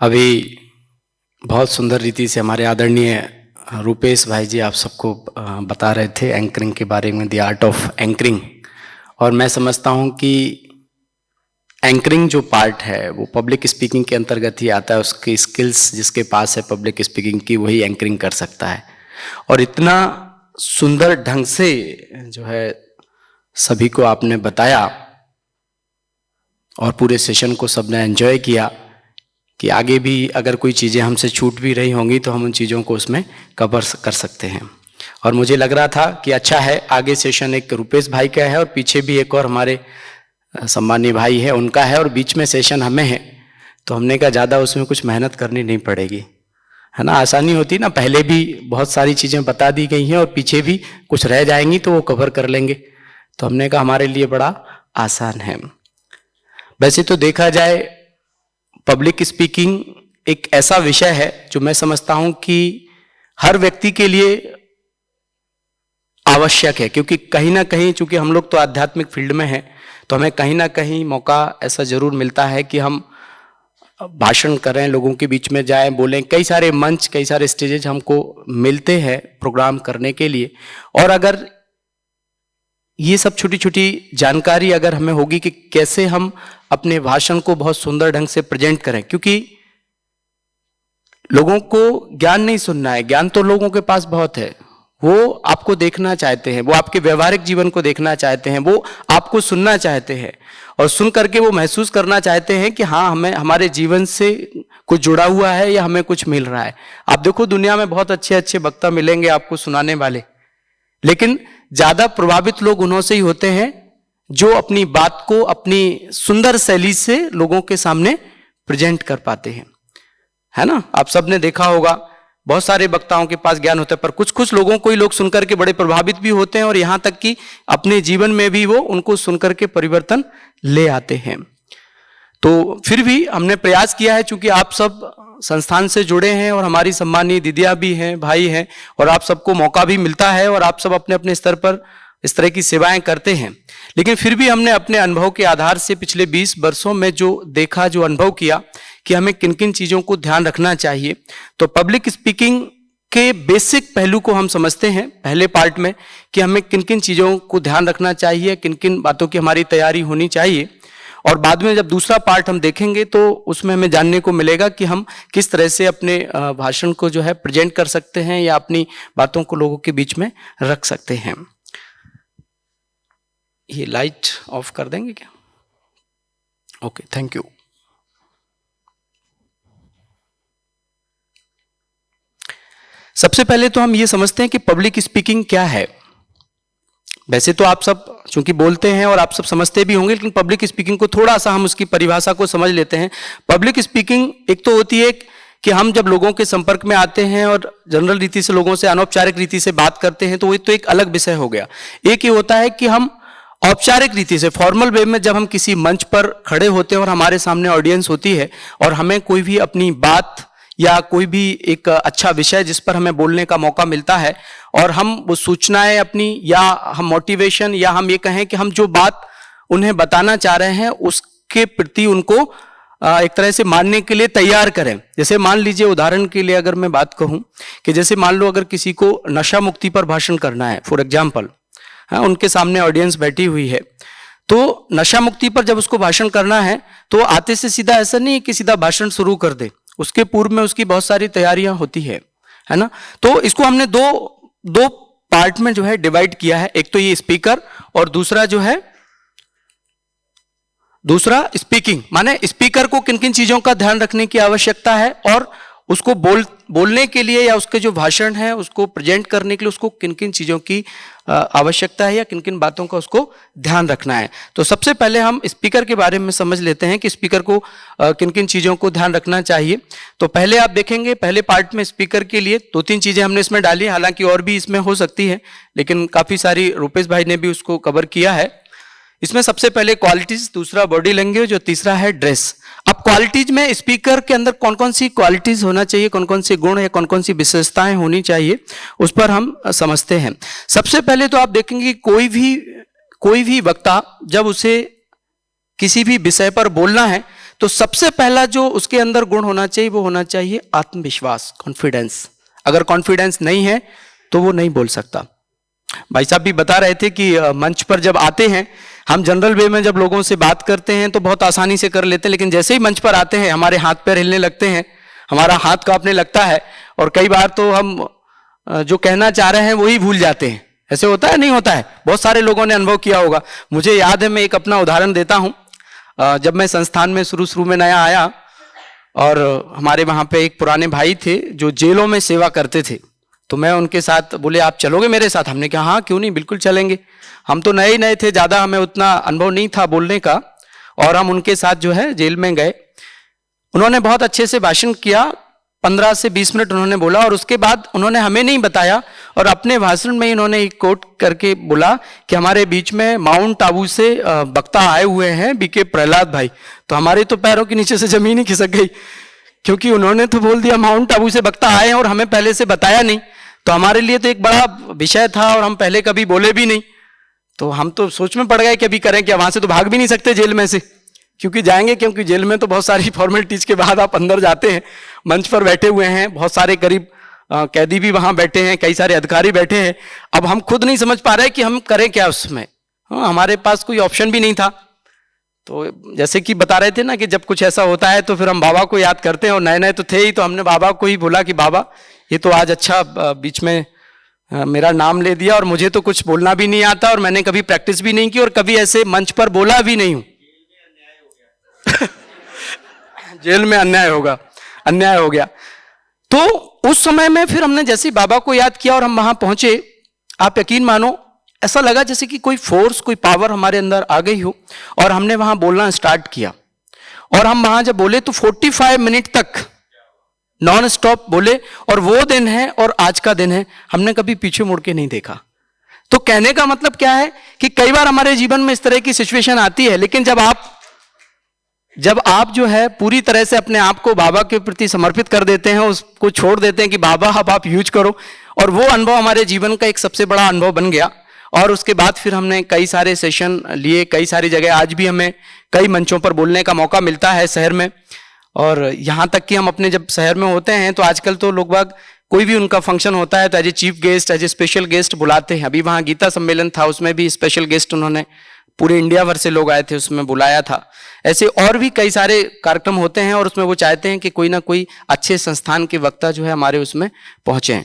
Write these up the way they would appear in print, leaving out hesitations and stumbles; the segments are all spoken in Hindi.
अभी बहुत सुंदर रीति से हमारे आदरणीय रुपेश भाई जी आप सबको बता रहे थे एंकरिंग के बारे में, द आर्ट ऑफ एंकरिंग। और मैं समझता हूं कि एंकरिंग जो पार्ट है वो पब्लिक स्पीकिंग के अंतर्गत ही आता है। उसकी स्किल्स जिसके पास है पब्लिक स्पीकिंग की, वही एंकरिंग कर सकता है। और इतना सुंदर ढंग से जो है सभी को आपने बताया और पूरे सेशन को सबने एंजॉय किया कि आगे भी अगर कोई चीज़ें हमसे छूट भी रही होंगी तो हम उन चीज़ों को उसमें कवर कर सकते हैं। और मुझे लग रहा था कि अच्छा है, आगे सेशन एक रुपेश भाई का है और पीछे भी एक और हमारे सम्मानीय भाई है उनका है और बीच में सेशन हमें है, तो हमने कहा ज़्यादा उसमें कुछ मेहनत करनी नहीं पड़ेगी, है ना। आसानी होती ना, पहले भी बहुत सारी चीज़ें बता दी गई हैं और पीछे भी कुछ रह जाएंगी तो वो कवर कर लेंगे, तो हमने कहा हमारे लिए बड़ा आसान है। वैसे तो देखा जाए पब्लिक स्पीकिंग एक ऐसा विषय है जो मैं समझता हूं कि हर व्यक्ति के लिए आवश्यक है, क्योंकि कहीं ना कहीं चूंकि हम लोग तो आध्यात्मिक फील्ड में हैं तो हमें कहीं ना कहीं मौका ऐसा जरूर मिलता है कि हम भाषण करें, लोगों के बीच में जाएं, बोलें। कई सारे मंच, कई सारे स्टेजेज हमको मिलते हैं प्रोग्राम करने के लिए। और अगर ये सब छोटी छोटी जानकारी अगर हमें होगी कि कैसे हम अपने भाषण को बहुत सुंदर ढंग से प्रेजेंट करें, क्योंकि लोगों को ज्ञान नहीं सुनना है, ज्ञान तो लोगों के पास बहुत है, वो आपको देखना चाहते हैं, वो आपके व्यवहारिक जीवन को देखना चाहते हैं, वो आपको सुनना चाहते हैं और सुन करके वो महसूस करना चाहते हैं कि हाँ हमें हमारे जीवन से कुछ जुड़ा हुआ है या हमें कुछ मिल रहा है। आप देखो दुनिया में बहुत अच्छे अच्छे वक्ता मिलेंगे आपको सुनाने वाले, लेकिन ज्यादा प्रभावित लोग उन्हों से ही होते हैं जो अपनी बात को अपनी सुंदर शैली से लोगों के सामने प्रेजेंट कर पाते हैं, है ना। आप सबने देखा होगा बहुत सारे वक्ताओं के पास ज्ञान होता है पर कुछ कुछ लोगों को ही लोग सुनकर के बड़े प्रभावित भी होते हैं और यहां तक कि अपने जीवन में भी वो उनको सुनकर के परिवर्तन ले आते हैं। तो फिर भी हमने प्रयास किया है, चूंकि आप सब संस्थान से जुड़े हैं और हमारी सम्मानीय दीदियां भी हैं, भाई हैं, और आप सबको मौका भी मिलता है और आप सब अपने अपने स्तर पर इस तरह की सेवाएं करते हैं, लेकिन फिर भी हमने अपने अनुभव के आधार से पिछले 20 वर्षों में जो देखा, जो अनुभव किया कि हमें किन किन चीजों को ध्यान रखना चाहिए। तो पब्लिक स्पीकिंग के बेसिक पहलू को हम समझते हैं पहले पार्ट में कि हमें किन किन चीजों को ध्यान रखना चाहिए, किन किन बातों की हमारी तैयारी होनी चाहिए। और बाद में जब दूसरा पार्ट हम देखेंगे तो उसमें हमें जानने को मिलेगा कि हम किस तरह से अपने भाषण को जो है प्रेजेंट कर सकते हैं या अपनी बातों को लोगों के बीच में रख सकते हैं। ये लाइट ऑफ कर देंगे क्या? Okay, thank you. सबसे पहले तो हम ये समझते हैं कि पब्लिक स्पीकिंग क्या है। वैसे तो आप सब चूंकि बोलते हैं और आप सब समझते भी होंगे, लेकिन पब्लिक स्पीकिंग को थोड़ा सा हम उसकी परिभाषा को समझ लेते हैं। पब्लिक स्पीकिंग एक तो होती है कि हम जब लोगों के संपर्क में आते हैं और जनरल रीति से लोगों से अनौपचारिक रीति से बात करते हैं, तो वो तो एक अलग विषय हो गया। एक ये होता है कि हम औपचारिक रीति से फॉर्मल वे में जब हम किसी मंच पर खड़े होते हैं और हमारे सामने ऑडियंस होती है और हमें कोई भी अपनी बात या कोई भी एक अच्छा विषय जिस पर हमें बोलने का मौका मिलता है और हम वो सूचनाएं अपनी या हम मोटिवेशन या हम ये कहें कि हम जो बात उन्हें बताना चाह रहे हैं उसके प्रति उनको एक तरह से मानने के लिए तैयार करें। जैसे मान लीजिए उदाहरण के लिए अगर मैं बात कहूं कि जैसे मान लो अगर किसी को नशा मुक्ति पर भाषण करना है फॉर एग्जाम्पल, उनके सामने ऑडियंस बैठी हुई है, तो नशा मुक्ति पर जब उसको भाषण करना है तो आते से सीधा ऐसा नहीं है कि सीधा भाषण शुरू कर दे, उसके पूर्व में उसकी बहुत सारी तैयारियां होती है ना। तो इसको हमने दो पार्ट में जो है डिवाइड किया है, एक तो ये स्पीकर और दूसरा जो है दूसरा स्पीकिंग। माने स्पीकर को किन किन चीजों का ध्यान रखने की आवश्यकता है और उसको बोलने के लिए या उसके जो भाषण है उसको प्रेजेंट करने के लिए उसको किन किन चीजों की आवश्यकता है या किन किन बातों का उसको ध्यान रखना है। तो सबसे पहले हम स्पीकर के बारे में समझ लेते हैं कि स्पीकर को किन किन चीजों को ध्यान रखना चाहिए। तो पहले आप देखेंगे पहले पार्ट में स्पीकर के लिए 2-3 चीजें हमने इसमें डाली, हालांकि और भी इसमें हो सकती है, लेकिन काफी सारी रुपेश भाई ने भी उसको कवर किया है। इसमें सबसे पहले क्वालिटीज, दूसरा बॉडी लैंग्वेज और तीसरा है ड्रेस। अब क्वालिटीज में स्पीकर के अंदर कौन कौन सी क्वालिटीज होना चाहिए, कौन कौन से गुण या कौन कौन सी विशेषताएं होनी चाहिए, उस पर हम समझते हैं। सबसे पहले तो आप देखेंगे कोई भी वक्ता जब उसे किसी भी विषय पर बोलना है तो सबसे पहला जो उसके अंदर गुण होना चाहिए वो होना चाहिए आत्मविश्वास, कॉन्फिडेंस। अगर कॉन्फिडेंस नहीं है तो वो नहीं बोल सकता। भाई साहब भी बता रहे थे कि मंच पर जब आते हैं, हम जनरल वे में जब लोगों से बात करते हैं तो बहुत आसानी से कर लेते हैं, लेकिन जैसे ही मंच पर आते हैं हमारे हाथ पैर हिलने लगते हैं, हमारा हाथ कांपने लगता है, और कई बार तो हम जो कहना चाह रहे हैं वही भूल जाते हैं। ऐसे होता है, नहीं होता है? बहुत सारे लोगों ने अनुभव किया होगा। मुझे याद है, मैं एक अपना उदाहरण देता हूं। जब मैं संस्थान में शुरू में नया आया, और हमारे वहां पे एक पुराने भाई थे जो जेलों में सेवा करते थे, तो मैं उनके साथ बोले आप चलोगे मेरे साथ? हमने कहा हाँ क्यों नहीं, बिल्कुल चलेंगे। हम तो नए नए थे, ज़्यादा हमें उतना अनुभव नहीं था बोलने का, और हम उनके साथ जो है जेल में गए। उन्होंने बहुत अच्छे से भाषण किया, 15 से 20 मिनट उन्होंने बोला, और उसके बाद उन्होंने हमें नहीं बताया और अपने भाषण में ही उन्होंने एक कोट करके बोला कि हमारे बीच में माउंट आबू से वक्ता आए हुए हैं, बीके प्रहलाद भाई। तो हमारे तो पैरों के नीचे से जमीन ही खिसक गई, क्योंकि उन्होंने तो बोल दिया माउंट आबू से वक्ता आए हैं और हमें पहले से बताया नहीं। तो हमारे लिए तो एक बड़ा विषय था और हम पहले कभी बोले भी नहीं। तो हम तो सोच में पड़ गए कि अभी करें क्या, वहां से तो भाग भी नहीं सकते जेल में से, क्योंकि जाएंगे, क्योंकि जेल में तो बहुत सारी फॉर्मेलिटीज के बाद आप अंदर जाते हैं। मंच पर बैठे हुए हैं बहुत सारे करीब कैदी भी वहां बैठे हैं, कई सारे अधिकारी बैठे हैं। अब हम खुद नहीं समझ पा रहे कि हम करें क्या उसमें। हमारे पास कोई ऑप्शन भी नहीं था। तो जैसे कि बता रहे थे ना कि जब कुछ ऐसा होता है तो फिर हम बाबा को याद करते हैं, और नए नए तो थे ही, तो हमने बाबा को ही बोला कि बाबा ये तो आज अच्छा बीच में मेरा नाम ले दिया, और मुझे तो कुछ बोलना भी नहीं आता, और मैंने कभी प्रैक्टिस भी नहीं की, और कभी ऐसे मंच पर बोला भी नहीं हूं। जेल में अन्याय होगा, अन्याय हो गया। तो उस समय में फिर हमने जैसे ही बाबा को याद किया और हम वहां पहुंचे, आप यकीन मानो ऐसा लगा जैसे कि कोई फोर्स, कोई पावर हमारे अंदर आ गई हो, और हमने वहां बोलना स्टार्ट किया। और हम वहां जब बोले तो 45 मिनट तक नॉन स्टॉप बोले, और वो दिन है और आज का दिन है, हमने कभी पीछे मुड़ के नहीं देखा। तो कहने का मतलब क्या है कि कई बार हमारे जीवन में इस तरह की सिचुएशन आती है, लेकिन जब आप जो है पूरी तरह से अपने आप को बाबा के प्रति समर्पित कर देते हैं, उसको छोड़ देते हैं कि बाबा अब आप यूज करो, और वो अनुभव हमारे जीवन का एक सबसे बड़ा अनुभव बन गया। और उसके बाद फिर हमने कई सारे सेशन लिए, कई सारी जगह, आज भी हमें कई मंचों पर बोलने का मौका मिलता है शहर में। और यहाँ तक कि हम अपने जब शहर में होते हैं तो आजकल तो लोग बाग कोई भी उनका फंक्शन होता है तो as a chief guest, as a special guest बुलाते हैं। अभी वहाँ गीता सम्मेलन था, उसमें भी स्पेशल गेस्ट उन्होंने पूरे इंडिया भर से लोग आए थे, उसमें बुलाया था। ऐसे और भी कई सारे कार्यक्रम होते हैं, और उसमें वो चाहते हैं कि कोई ना कोई अच्छे संस्थान के वक्ता जो है हमारे उसमें पहुंचे।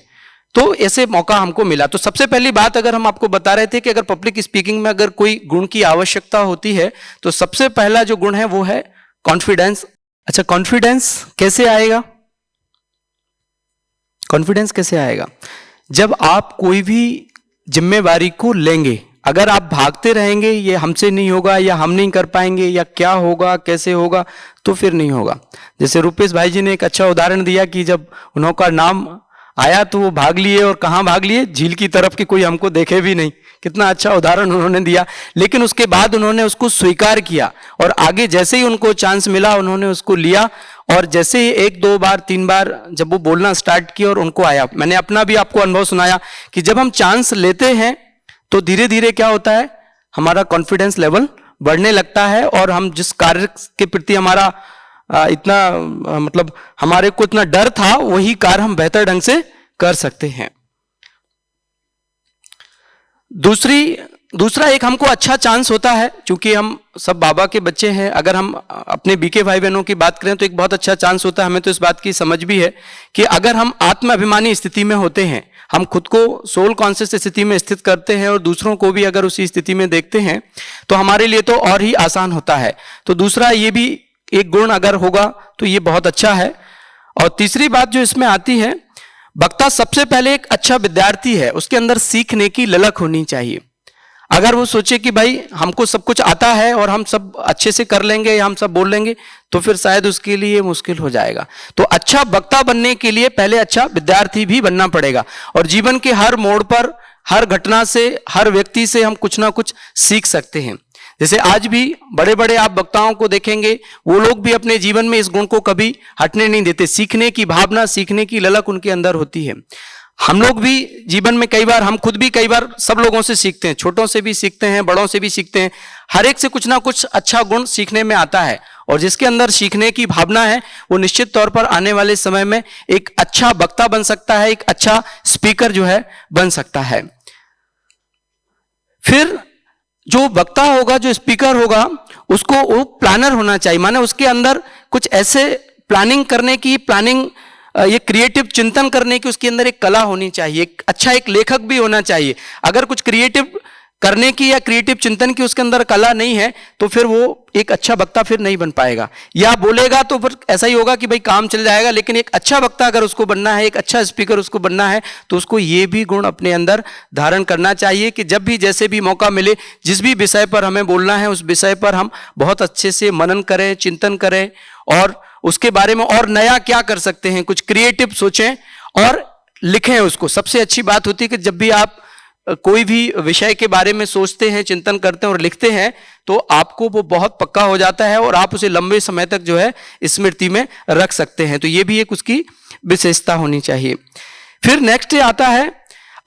तो ऐसे मौका हमको मिला। तो सबसे पहली बात अगर हम आपको बता रहे थे कि अगर पब्लिक स्पीकिंग में अगर कोई गुण की आवश्यकता होती है तो सबसे पहला जो गुण है वो है कॉन्फिडेंस। अच्छा, कॉन्फिडेंस कैसे आएगा? कॉन्फिडेंस कैसे आएगा? जब आप कोई भी जिम्मेवारी को लेंगे। अगर आप भागते रहेंगे ये हमसे नहीं होगा, या हम नहीं कर पाएंगे, या क्या होगा, कैसे होगा, तो फिर नहीं होगा। जैसे रूपेश भाई जी ने एक अच्छा उदाहरण दिया कि जब उनका नाम आया तो वो भाग लिए, और कहाँ भाग लिए? झील की तरफ, कि कोई हमको देखे भी नहीं। कितना अच्छा उदाहरण उन्होंने दिया। लेकिन उसके बाद उन्होंने उसको स्वीकार किया, और आगे जैसे ही उनको चांस मिला उन्होंने उसको लिया, और जैसे ही 1 2 बार 3 बार जब वो बोलना स्टार्ट किया और उनको आया। मैंने अपना भी आपको अनुभव सुनाया कि जब हम चांस लेते हैं तो धीरे धीरे क्या होता है, हमारा कॉन्फिडेंस लेवल बढ़ने लगता है, और हम जिस कार्य के प्रति हमारा इतना मतलब हमारे को इतना डर था, वही कार्य हम बेहतर ढंग से कर सकते हैं। दूसरा एक हमको अच्छा चांस होता है, क्योंकि हम सब बाबा के बच्चे हैं। अगर हम अपने बीके भाई बहनों की बात करें तो एक बहुत अच्छा चांस होता है। हमें तो इस बात की समझ भी है कि अगर हम आत्म अभिमानी स्थिति में होते हैं, हम खुद को सोल कॉन्शियस स्थिति में स्थित करते हैं, और दूसरों को भी अगर उसी स्थिति में देखते हैं तो हमारे लिए तो और ही आसान होता है। तो दूसरा ये भी एक गुण अगर होगा तो ये बहुत अच्छा है। और तीसरी बात जो इसमें आती है, वक्ता सबसे पहले एक अच्छा विद्यार्थी है, उसके अंदर सीखने की ललक होनी चाहिए। अगर वो सोचे कि भाई हमको सब कुछ आता है और हम सब अच्छे से कर लेंगे या हम सब बोल लेंगे, तो फिर शायद उसके लिए मुश्किल हो जाएगा। तो अच्छा वक्ता बनने के लिए पहले अच्छा विद्यार्थी भी बनना पड़ेगा, और जीवन के हर मोड़ पर, हर घटना से, हर व्यक्ति से हम कुछ ना कुछ सीख सकते हैं। जैसे आज भी बड़े बड़े आप वक्ताओं को देखेंगे, वो लोग भी अपने जीवन में इस गुण को कभी हटने नहीं देते। सीखने की भावना, सीखने की ललक उनके अंदर होती है। हम लोग भी जीवन में कई बार, हम खुद भी कई बार सब लोगों से सीखते हैं, छोटों से भी सीखते हैं, बड़ों से भी सीखते हैं। हर एक से कुछ ना कुछ अच्छा गुण सीखने में आता है, और जिसके अंदर सीखने की भावना है वो निश्चित तौर पर आने वाले समय में एक अच्छा वक्ता बन सकता है, एक अच्छा स्पीकर जो है बन सकता है। फिर जो वक्ता होगा, जो स्पीकर होगा, उसको वो प्लानर होना चाहिए, माने उसके अंदर कुछ ऐसे प्लानिंग करने की, ये क्रिएटिव चिंतन करने की उसके अंदर एक कला होनी चाहिए, एक अच्छा एक लेखक भी होना चाहिए। अगर कुछ क्रिएटिव करने की या क्रिएटिव चिंतन की उसके अंदर कला नहीं है तो फिर वो एक अच्छा वक्ता फिर नहीं बन पाएगा, या बोलेगा तो फिर ऐसा ही होगा कि भाई काम चल जाएगा। लेकिन एक अच्छा वक्ता अगर उसको बनना है, एक अच्छा स्पीकर उसको बनना है, तो उसको ये भी गुण अपने अंदर धारण करना चाहिए कि जब भी जैसे भी मौका मिले, जिस भी विषय पर हमें बोलना है उस विषय पर हम बहुत अच्छे से मनन करें, चिंतन करें और उसके बारे में और नया क्या कर सकते हैं, कुछ क्रिएटिव सोचें और लिखें उसको। सबसे अच्छी बात होती है कि जब भी आप कोई भी विषय के बारे में सोचते हैं, चिंतन करते हैं और लिखते हैं तो आपको वो बहुत पक्का हो जाता है और आप उसे लंबे समय तक जो है स्मृति में रख सकते हैं। तो ये भी एक उसकी विशेषता होनी चाहिए। फिर नेक्स्ट आता है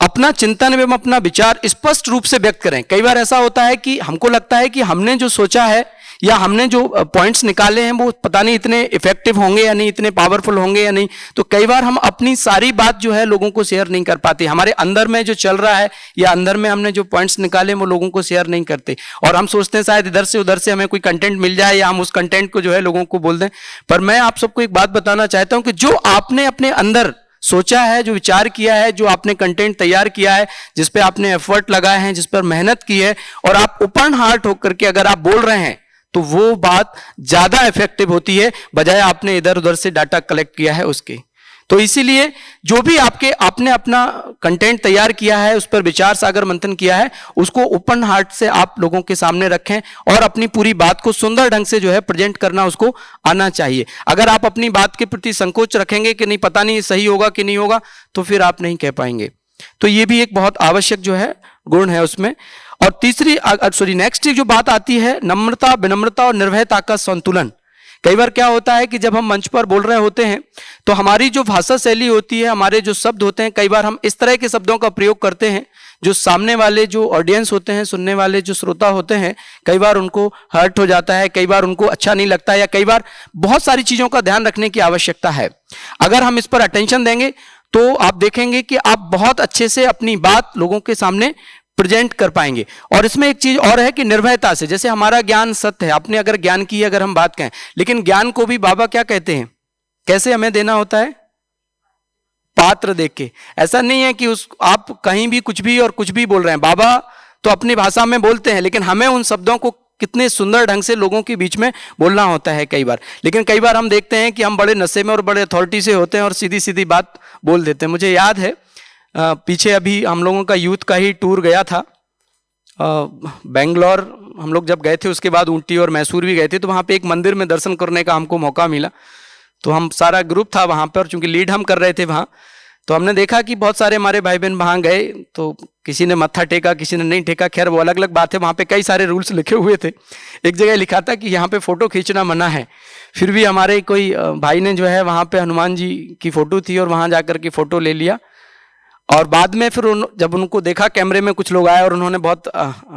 अपना चिंतन एवं अपना विचार स्पष्ट रूप से व्यक्त करें। कई बार ऐसा होता है कि हमको लगता है कि हमने जो सोचा है या हमने जो पॉइंट्स निकाले हैं वो पता नहीं इतने इफेक्टिव होंगे या नहीं, इतने पावरफुल होंगे या नहीं, तो कई बार हम अपनी सारी बात जो है लोगों को शेयर नहीं कर पाते। हमारे अंदर में जो चल रहा है या अंदर में हमने जो पॉइंट्स निकाले वो लोगों को शेयर नहीं करते और हम सोचते हैं शायद इधर से उधर से हमें कोई कंटेंट मिल जाए या हम उस कंटेंट को जो है लोगों को बोल दें। पर मैं आप सबको एक बात बताना चाहता हूं कि जो आपने अपने अंदर सोचा है, जो विचार किया है, जो आपने कंटेंट तैयार किया है, जिस पे आपने एफर्ट लगाए हैं, जिस पर मेहनत की है और आप ओपन हार्ट होकर के अगर आप बोल रहे हैं तो वो बात ज्यादा इफेक्टिव होती है बजाय आपने इधर उधर से डाटा कलेक्ट किया है उसके। तो इसीलिए जो भी आपने अपना कंटेंट तैयार किया है, उस पर विचार सागर मंथन किया है, उसको ओपन हार्ट से आप लोगों के सामने रखें और अपनी पूरी बात को सुंदर ढंग से जो है प्रेजेंट करना उसको आना चाहिए। अगर आप अपनी बात के प्रति संकोच रखेंगे कि नहीं पता नहीं सही होगा कि नहीं होगा, तो फिर आप नहीं कह पाएंगे। तो ये भी एक बहुत आवश्यक जो है गुण है उसमें। और नेक्स्ट जो बात आती है नम्रता, विनम्रता और निर्भयता का संतुलन। कई बार क्या होता है कि जब हम मंच पर बोल रहे होते हैं तो हमारी जो भाषा शैली होती है, हमारे जो शब्द होते हैं, कई बार हम इस तरह के शब्दों का प्रयोग करते हैं जो सामने वाले जो ऑडियंस होते हैं, सुनने वाले जो श्रोता होते हैं, कई बार उनको हर्ट हो जाता है, कई बार उनको अच्छा नहीं लगता है, या कई बार बहुत सारी चीजों का ध्यान रखने की आवश्यकता है। अगर हम इस पर अटेंशन देंगे तो आप देखेंगे कि आप बहुत अच्छे से अपनी बात लोगों के सामने प्रेजेंट कर पाएंगे। और इसमें एक चीज और है कि निर्भयता से, जैसे हमारा ज्ञान सत्य है, आपने अगर ज्ञान की अगर हम बात करें, लेकिन ज्ञान को भी बाबा क्या कहते हैं, कैसे हमें देना होता है, पात्र देख के। ऐसा नहीं है कि आप कहीं भी कुछ भी और कुछ भी बोल रहे हैं। बाबा तो अपनी भाषा में बोलते हैं लेकिन हमें उन शब्दों को कितने सुंदर ढंग से लोगों के बीच में बोलना होता है कई बार। लेकिन कई बार हम देखते हैं कि हम बड़े नशे में और बड़े अथॉरिटी से होते हैं और सीधी सीधी बात बोल देते हैं। मुझे याद है पीछे अभी हम लोगों का यूथ का ही टूर गया था बेंगलोर, हम लोग जब गए थे उसके बाद ऊटी और मैसूर भी गए थे, तो वहाँ पे एक मंदिर में दर्शन करने का हमको मौका मिला। तो हम सारा ग्रुप था वहाँ पर, चूंकि लीड हम कर रहे थे वहाँ, तो हमने देखा कि बहुत सारे हमारे भाई बहन वहाँ गए, तो किसी ने मत्था टेका, किसी ने नहीं टेका, खैर वो अलग अलग बात है। वहाँ पे कई सारे रूल्स लिखे हुए थे। एक जगह लिखा था कि यहाँ पे फोटो खींचना मना है, फिर भी हमारे कोई भाई ने जो है वहाँ पे हनुमान जी की फोटो थी और वहाँ जाकर के फोटो ले लिया। और बाद में फिर जब उनको देखा कैमरे में कुछ लोग आए और उन्होंने बहुत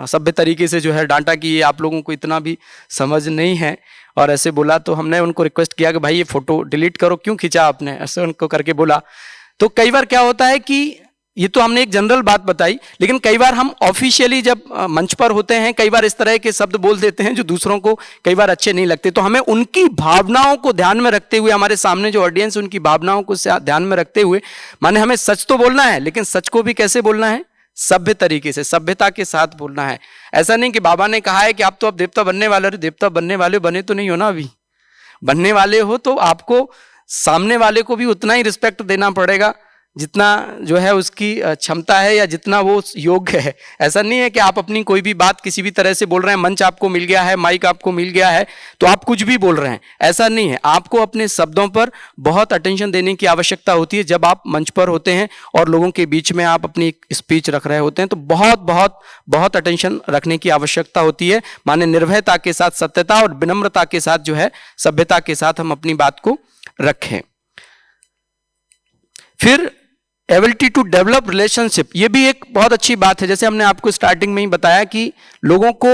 सभ्य तरीके से जो है डांटा कि ये आप लोगों को इतना भी समझ नहीं है और ऐसे बोला। तो हमने उनको रिक्वेस्ट किया कि भाई ये फोटो डिलीट करो, क्यों खींचा आपने, ऐसे उनको करके बोला। तो कई बार क्या होता है कि ये तो हमने एक जनरल बात बताई, लेकिन कई बार हम ऑफिशियली जब मंच पर होते हैं कई बार इस तरह के शब्द बोल देते हैं जो दूसरों को कई बार अच्छे नहीं लगते। तो हमें उनकी भावनाओं को ध्यान में रखते हुए, हमारे सामने जो ऑडियंस उनकी भावनाओं को ध्यान में रखते हुए, माने हमें सच तो बोलना है लेकिन सच को भी कैसे बोलना है, सभ्य तरीके से, सभ्यता के साथ बोलना है। ऐसा नहीं कि बाबा ने कहा है कि आप तो अब देवता बनने वाले हो, देवता बनने वाले बने तो नहीं हो ना, अभी बनने वाले हो तो आपको सामने वाले को भी उतना ही रिस्पेक्ट देना पड़ेगा जितना जो है उसकी क्षमता है या जितना वो योग्य है। ऐसा नहीं है कि आप अपनी कोई भी बात किसी भी तरह से बोल रहे हैं, मंच आपको मिल गया है, माइक आपको मिल गया है तो आप कुछ भी बोल रहे हैं, ऐसा नहीं है। आपको अपने शब्दों पर बहुत अटेंशन देने की आवश्यकता होती है। जब आप मंच पर होते हैं और लोगों के बीच में आप अपनी स्पीच रख रहे होते हैं तो बहुत बहुत बहुत अटेंशन रखने की आवश्यकता होती है। माने निर्भयता के साथ, सत्यता और विनम्रता के साथ जो है, सभ्यता के साथ हम अपनी बात को रखें। फिर एबिलिटी टू डेवलप रिलेशनशिप, ये भी एक बहुत अच्छी बात है। जैसे हमने आपको स्टार्टिंग में ही बताया कि लोगों को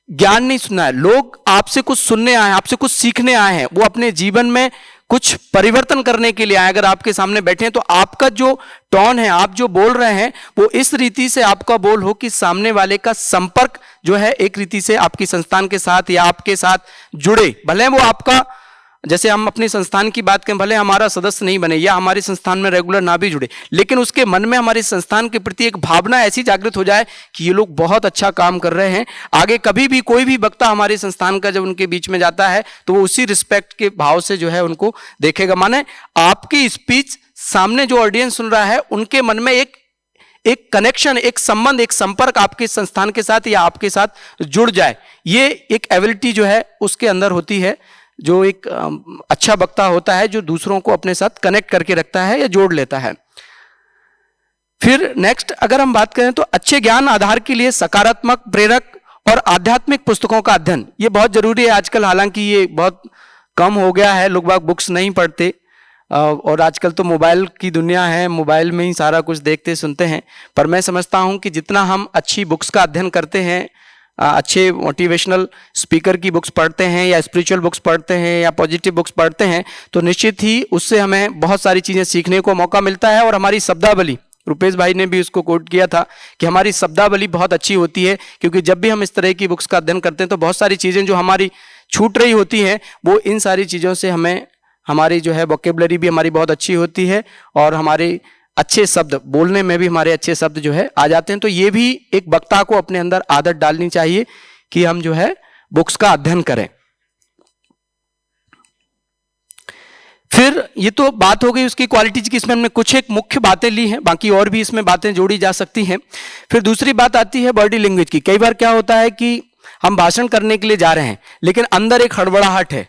ज्ञान नहीं सुनना है, लोग आपसे कुछ सुनने आए हैं, आपसे कुछ सीखने आए हैं, वो अपने जीवन में कुछ परिवर्तन करने के लिए आए। अगर आपके सामने बैठे हैं तो आपका जो टोन है, आप जो बोल रहे हैं, वो इस रीति से आपका बोल हो कि सामने वाले का संपर्क जो है एक रीति से आपकी संस्थान के साथ या आपके साथ जुड़े। भले वो आपका, जैसे हम अपनी संस्थान की बात करें, भले हमारा सदस्य नहीं बने या हमारे संस्थान में रेगुलर ना भी जुड़े, लेकिन उसके मन में हमारे संस्थान के प्रति एक भावना ऐसी जागृत हो जाए कि ये लोग बहुत अच्छा काम कर रहे हैं। आगे कभी भी कोई भी वक्ता हमारे संस्थान का जब उनके बीच में जाता है तो वो उसी रिस्पेक्ट के भाव से जो है उनको देखेगा। माने आपकी स्पीच सामने जो ऑडियंस सुन रहा है उनके मन में एक कनेक्शन, एक संबंध, एक संपर्क आपके संस्थान के साथ या आपके साथ जुड़ जाए। ये एक एबिलिटी जो है उसके अंदर होती है, जो एक अच्छा वक्ता होता है, जो दूसरों को अपने साथ कनेक्ट करके रखता है या जोड़ लेता है। फिर नेक्स्ट अगर हम बात करें तो अच्छे ज्ञान आधार के लिए सकारात्मक, प्रेरक और आध्यात्मिक पुस्तकों का अध्ययन ये बहुत जरूरी है आजकल। हालांकि ये बहुत कम हो गया है, लोग बाग बुक्स नहीं पढ़ते और आजकल तो मोबाइल की दुनिया है, मोबाइल में ही सारा कुछ देखते सुनते हैं। पर मैं समझता हूं कि जितना हम अच्छी बुक्स का अध्ययन करते हैं, अच्छे मोटिवेशनल स्पीकर की बुक्स पढ़ते हैं या स्पिरिचुअल बुक्स पढ़ते हैं या पॉजिटिव बुक्स पढ़ते हैं, तो निश्चित ही उससे हमें बहुत सारी चीज़ें सीखने को मौका मिलता है। और हमारी शब्दावली, रुपेश भाई ने भी उसको कोट किया था कि हमारी शब्दावली बहुत अच्छी होती है, क्योंकि जब भी हम इस तरह की बुक्स का अध्ययन करते हैं तो बहुत सारी चीज़ें जो हमारी छूट रही होती हैं, वो इन सारी चीज़ों से हमें, हमारी जो है वोकेबलरी भी हमारी बहुत अच्छी होती है और हमारे अच्छे शब्द बोलने में भी हमारे अच्छे शब्द जो है आ जाते हैं। तो ये भी एक वक्ता को अपने अंदर आदत डालनी चाहिए कि हम जो है बुक्स का अध्ययन करें। फिर ये तो बात हो गई उसकी क्वालिटीज की, इसमें हमने कुछ एक मुख्य बातें ली हैं, बाकी और भी इसमें बातें जोड़ी जा सकती हैं। फिर दूसरी बात आती है बॉडी लैंग्वेज की। कई बार क्या होता है कि हम भाषण करने के लिए जा रहे हैं लेकिन अंदर एक हड़बड़ाहट है,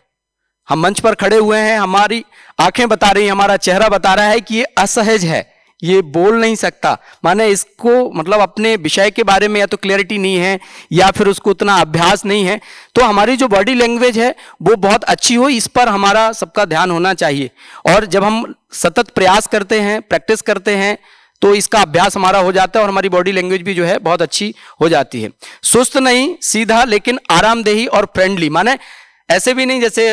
हम मंच पर खड़े हुए हैं, हमारी आंखें बता रही हैं, हमारा चेहरा बता रहा है कि ये असहज है, ये बोल नहीं सकता। माने इसको मतलब अपने विषय के बारे में या तो क्लैरिटी नहीं है या फिर उसको उतना अभ्यास नहीं है। तो हमारी जो बॉडी लैंग्वेज है वो बहुत अच्छी हो, इस पर हमारा सबका ध्यान होना चाहिए। और जब हम सतत प्रयास करते हैं, प्रैक्टिस करते हैं, तो इसका अभ्यास हमारा हो जाता है और हमारी बॉडी लैंग्वेज भी जो है बहुत अच्छी हो जाती है। सुस्त नहीं, सीधा लेकिन आरामदेही और फ्रेंडली। माने ऐसे भी नहीं, जैसे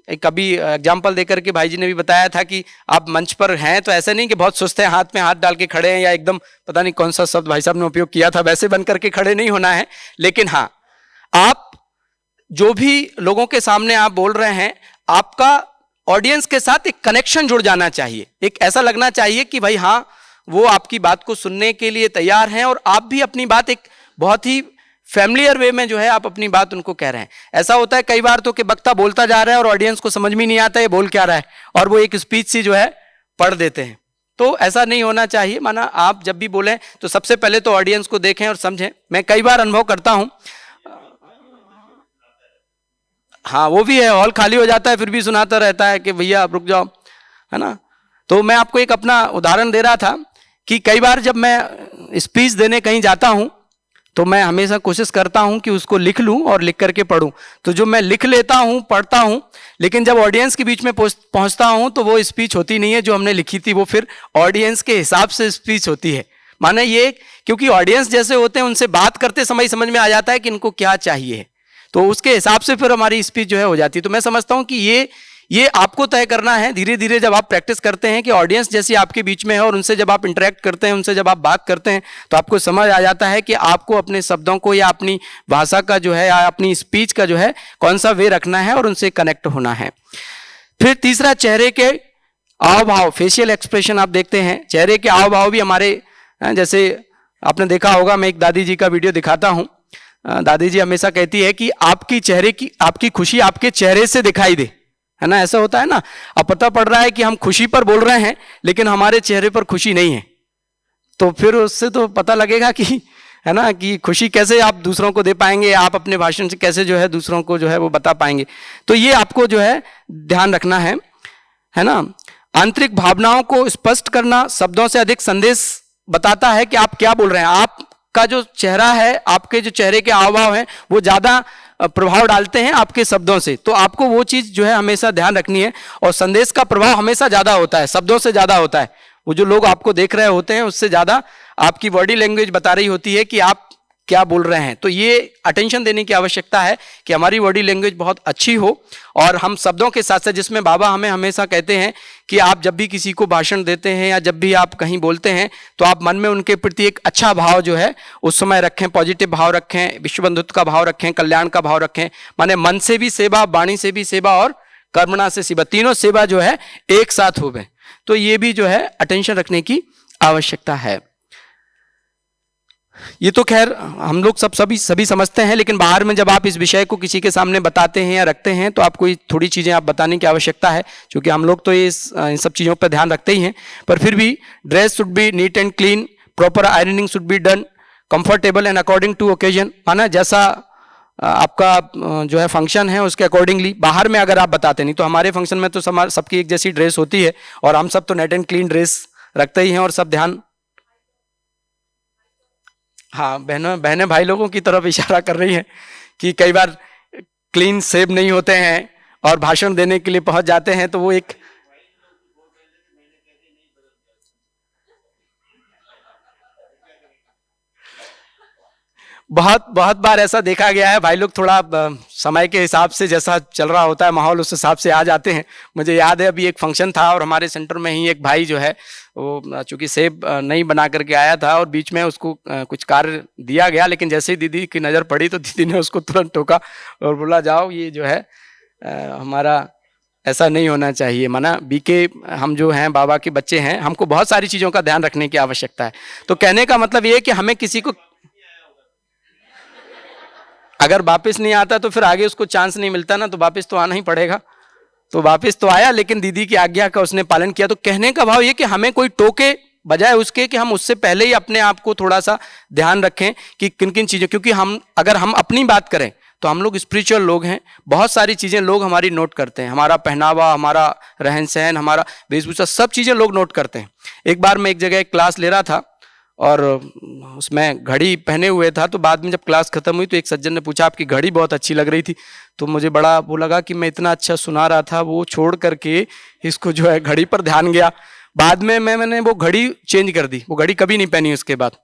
एक कभी एग्जाम्पल देकर के भाई जी ने भी बताया था कि आप मंच पर हैं तो ऐसे नहीं कि बहुत सुस्त हैं, हाथ में हाथ डाल के खड़े हैं या एकदम पता नहीं कौन सा शब्द भाई साहब ने उपयोग किया था, वैसे बन करके खड़े नहीं होना है। लेकिन हाँ, आप जो भी लोगों के सामने आप बोल रहे हैं, आपका ऑडियंस के साथ एक कनेक्शन जुड़ जाना चाहिए। एक ऐसा लगना चाहिए कि भाई हाँ, वो आपकी बात को सुनने के लिए तैयार हैं और आप भी अपनी बात एक बहुत ही फैमिलियर वे में जो है आप अपनी बात उनको कह रहे हैं। ऐसा होता है कई बार तो कि वक्ता बोलता जा रहा है और ऑडियंस को समझ में नहीं आता है बोल क्या रहा है, और वो एक स्पीच सी जो है पढ़ देते हैं। तो ऐसा नहीं होना चाहिए। माना आप जब भी बोलें तो सबसे पहले तो ऑडियंस को देखें और समझें। मैं कई बार अनुभव करता हूं, हाँ वो भी है, हॉल खाली हो जाता है फिर भी सुनाता रहता है कि भैया आप रुक जाओ, है ना। तो मैं आपको एक अपना उदाहरण दे रहा था कि कई बार जब मैं स्पीच देने कहीं जाता हूं तो मैं हमेशा कोशिश करता हूं कि उसको लिख लूं और लिख करके पढ़ूं। तो जो मैं लिख लेता हूं, पढ़ता हूं, लेकिन जब ऑडियंस के बीच में पहुंचता हूं तो वो स्पीच होती नहीं है जो हमने लिखी थी, वो फिर ऑडियंस के हिसाब से स्पीच होती है। माने ये क्योंकि ऑडियंस जैसे होते हैं उनसे बात करते समय समझ में आ जाता है कि इनको क्या चाहिए, तो उसके हिसाब से फिर हमारी स्पीच जो है हो जाती है। तो मैं समझता हूं कि ये आपको तय करना है धीरे धीरे, जब आप प्रैक्टिस करते हैं कि ऑडियंस जैसी आपके बीच में है और उनसे जब आप इंटरेक्ट करते हैं, उनसे जब आप बात करते हैं, तो आपको समझ आ जाता है कि आपको अपने शब्दों को या अपनी भाषा का जो है या अपनी स्पीच का जो है कौन सा वे रखना है और उनसे कनेक्ट होना है। फिर तीसरा, चेहरे के हाव भाव, फेशियल एक्सप्रेशन आप देखते हैं। चेहरे के हाव भाव भी हमारे, जैसे आपने देखा होगा, मैं एक दादी जी का वीडियो दिखाता हूँ। दादी जी हमेशा कहती है कि आपकी खुशी आपके चेहरे से दिखाई दे, है ना। ऐसा होता है ना, अब पता पड़ रहा है कि हम खुशी पर बोल रहे हैं लेकिन हमारे चेहरे पर खुशी नहीं है, तो फिर उससे तो पता लगेगा कि, है ना, कि खुशी कैसे आप दूसरों को दे पाएंगे, आप अपने भाषण से कैसे जो है दूसरों को जो है वो बता पाएंगे। तो ये आपको जो है ध्यान रखना है ना। आंतरिक भावनाओं को स्पष्ट करना शब्दों से अधिक संदेश बताता है कि आप क्या बोल रहे हैं। आपका जो चेहरा है, आपके जो चेहरे के हाव भाव हैं, वो ज्यादा प्रभाव डालते हैं आपके शब्दों से। तो आपको वो चीज जो है हमेशा ध्यान रखनी है, और संदेश का प्रभाव हमेशा ज्यादा होता है, शब्दों से ज्यादा होता है। वो जो लोग आपको देख रहे होते हैं उससे ज्यादा आपकी बॉडी लैंग्वेज बता रही होती है कि आप क्या बोल रहे हैं। तो ये अटेंशन देने की आवश्यकता है कि हमारी बॉडी लैंग्वेज बहुत अच्छी हो, और हम शब्दों के साथ साथ, जिसमें बाबा हमें हमेशा कहते हैं कि आप जब भी किसी को भाषण देते हैं या जब भी आप कहीं बोलते हैं तो आप मन में उनके प्रति एक अच्छा भाव जो है उस समय रखें, पॉजिटिव भाव रखें, विश्व बंधुत्व का भाव रखें, कल्याण का भाव रखें। माने मन से भी सेवा, वाणी से भी सेवा और कर्मणा से सेवा, तीनों सेवा जो है एक साथ हो गए। तो ये भी जो है अटेंशन रखने की आवश्यकता है। ये तो खैर हम लोग सभी समझते हैं, लेकिन बाहर में जब आप इस विषय को किसी के सामने बताते हैं या रखते हैं तो आपको थोड़ी चीजें आप बताने की आवश्यकता है, क्योंकि हम लोग तो इन सब चीजों पर ध्यान रखते ही हैं। पर फिर भी dress should be neat and clean, proper ironing should be done, comfortable and according to occasion, माना जैसा आपका जो है फंक्शन है उसके अकॉर्डिंगली बाहर में अगर आप बताते नहीं, तो हमारे फंक्शन में तो सबकी एक जैसी ड्रेस होती है और हम सब तो नेट एंड क्लीन ड्रेस रखते ही हैं और सब ध्यान। हाँ, बहनें भाई लोगों की तरफ इशारा कर रही हैं कि कई बार क्लीन सेव नहीं होते हैं और भाषण देने के लिए पहुंच जाते हैं, तो वो एक बहुत बार ऐसा देखा गया है। भाई लोग थोड़ा समय के हिसाब से जैसा चल रहा होता है माहौल, उस हिसाब से आ जाते हैं। मुझे याद है अभी एक फंक्शन था और हमारे सेंटर में ही एक भाई जो है वो चूंकि सेब नहीं बना करके आया था और बीच में उसको कुछ कार्य दिया गया, लेकिन जैसे ही दीदी की नज़र पड़ी तो दीदी ने उसको तुरंत टोका और बोला जाओ, ये जो है हमारा ऐसा नहीं होना चाहिए। माना बीके हम जो हैं बाबा के बच्चे हैं, हमको बहुत सारी चीज़ों का ध्यान रखने की आवश्यकता है। तो कहने का मतलब ये है कि हमें किसी को अगर वापस नहीं आता तो फिर आगे उसको चांस नहीं मिलता ना, तो वापस तो आना ही पड़ेगा। तो वापस तो आया, लेकिन दीदी की आज्ञा का उसने पालन किया। तो कहने का भाव ये कि हमें कोई टोके बजाय उसके कि हम उससे पहले ही अपने आप को थोड़ा सा ध्यान रखें कि किन किन चीज़ों, क्योंकि अगर हम अपनी बात करें तो हम लोग स्पिरिचुअल लोग हैं, बहुत सारी चीज़ें लोग हमारी नोट करते हैं, हमारा पहनावा, हमारा रहन सहन, हमारा वेशभूषा, सब चीज़ें लोग नोट करते हैं। एक बार मैं एक जगह एक क्लास ले रहा था और उसमें घड़ी पहने हुए था, तो बाद में जब क्लास खत्म हुई तो एक सज्जन ने पूछा आपकी घड़ी बहुत अच्छी लग रही थी। तो मुझे बड़ा वो लगा कि मैं इतना अच्छा सुना रहा था, वो छोड़ करके इसको जो है घड़ी पर ध्यान गया। बाद में मैंने वो घड़ी चेंज कर दी, वो घड़ी कभी नहीं पहनी उसके बाद।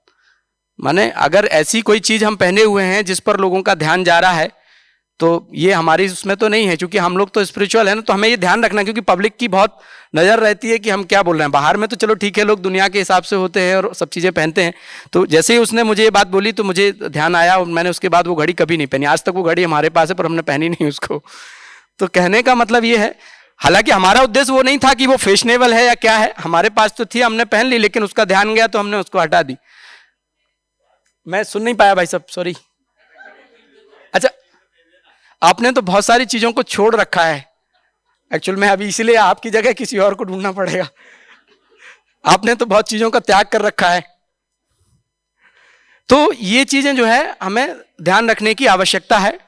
माने अगर ऐसी कोई चीज़ हम पहने हुए हैं जिस पर लोगों का ध्यान जा रहा है तो ये हमारी उसमें तो नहीं है, क्योंकि हम लोग तो स्पिरिचुअल है ना, तो हमें ये ध्यान रखना, क्योंकि पब्लिक की बहुत नज़र रहती है कि हम क्या बोल रहे हैं। बाहर में तो चलो ठीक है, लोग दुनिया के हिसाब से होते हैं और सब चीज़ें पहनते हैं। तो जैसे ही उसने मुझे ये बात बोली तो मुझे ध्यान आया और मैंने उसके बाद वो घड़ी कभी नहीं पहनी। आज तक वो घड़ी हमारे पास है पर हमने पहनी नहीं उसको। तो कहने का मतलब ये है, हालांकि हमारा उद्देश्य वो नहीं था कि वो फैशनेबल है या क्या है, हमारे पास तो थी, हमने पहन ली, लेकिन उसका ध्यान गया तो हमने उसको हटा दी। मैं सुन नहीं पाया भाई साहब, सॉरी। अच्छा, आपने तो बहुत सारी चीजों को छोड़ रखा है एक्चुअल में, अभी इसलिए आपकी जगह किसी और को ढूंढना पड़ेगा। आपने तो बहुत चीजों का त्याग कर रखा है। तो ये चीजें जो है हमें ध्यान रखने की आवश्यकता है।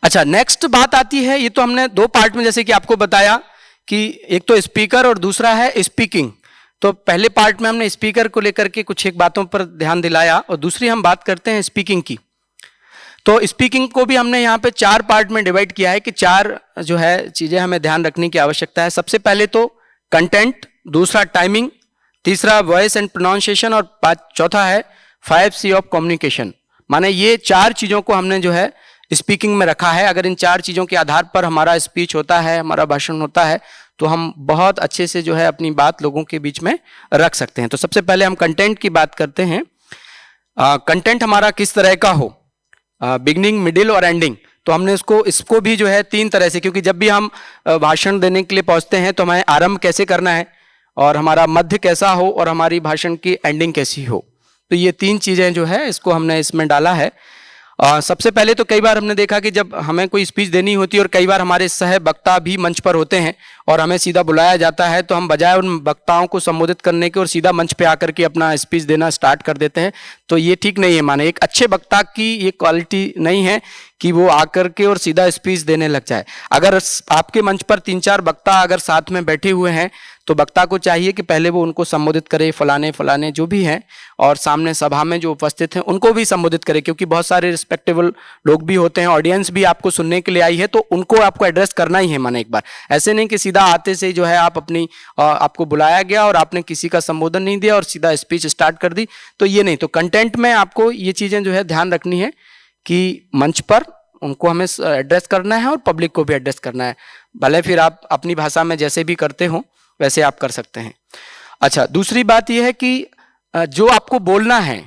अच्छा, नेक्स्ट बात आती है, ये तो हमने दो पार्ट में जैसे कि आपको बताया कि एक तो स्पीकर और दूसरा है स्पीकिंग। तो पहले पार्ट में हमने स्पीकर को लेकर के कुछ एक बातों पर ध्यान दिलाया और दूसरी हम बात करते हैं स्पीकिंग की। तो स्पीकिंग को भी हमने यहाँ पे 4 पार्ट में डिवाइड किया है कि 4 जो है चीज़ें हमें ध्यान रखने की आवश्यकता है। सबसे पहले तो कंटेंट, दूसरा टाइमिंग, तीसरा वॉइस एंड प्रोनाउंसिएशन और चौथा है 5C ऑफ कम्युनिकेशन। माने ये 4 चीज़ों को हमने जो है स्पीकिंग में रखा है। अगर इन 4 चीज़ों के आधार पर हमारा स्पीच होता है, हमारा भाषण होता है, तो हम बहुत अच्छे से जो है अपनी बात लोगों के बीच में रख सकते हैं। तो सबसे पहले हम कंटेंट की बात करते हैं। कंटेंट हमारा किस तरह का हो, बिगनिंग, मिडिल और एंडिंग। तो हमने इसको भी जो है 3 तरह से, क्योंकि जब भी हम भाषण देने के लिए पहुंचते हैं तो हमें आरंभ कैसे करना है और हमारा मध्य कैसा हो और हमारी भाषण की एंडिंग कैसी हो। तो ये 3 चीज़ें जो है इसको हमने इसमें डाला है। सबसे पहले तो कई बार हमने देखा कि जब हमें कोई स्पीच देनी होती है और कई बार हमारे सह वक्ता भी मंच पर होते हैं और हमें सीधा बुलाया जाता है, तो हम बजाय उन वक्ताओं को संबोधित करने के और सीधा मंच पे आकर के अपना स्पीच देना स्टार्ट कर देते हैं। तो ये ठीक नहीं है। माने एक अच्छे वक्ता की ये क्वालिटी नहीं है कि वो आकर के और सीधा स्पीच देने लग जाए। अगर आपके मंच पर 3-4 वक्ता अगर साथ में बैठे हुए हैं तो वक्ता को चाहिए कि पहले वो उनको संबोधित करे, फलाने फलाने जो भी हैं, और सामने सभा में जो उपस्थित हैं उनको भी संबोधित करे, क्योंकि बहुत सारे रिस्पेक्टेबल लोग भी होते हैं, ऑडियंस भी आपको सुनने के लिए आई है, तो उनको आपको एड्रेस करना ही है। माने एक बार ऐसे नहीं कि सीधा सीधा आते से ही जो है आप अपनी आपको बुलाया गया और आपने किसी का संबोधन नहीं दिया और सीधा स्पीच स्टार्ट कर दी, तो ये नहीं। तो कंटेंट में आपको ये चीजें जो है ध्यान रखनी है कि मंच पर उनको हमें एड्रेस करना है और पब्लिक को भी एड्रेस करना है, भले फिर आप अपनी भाषा में जैसे भी करते हो वैसे आप कर सकते हैं। अच्छा, दूसरी बात यह है कि जो आपको बोलना है,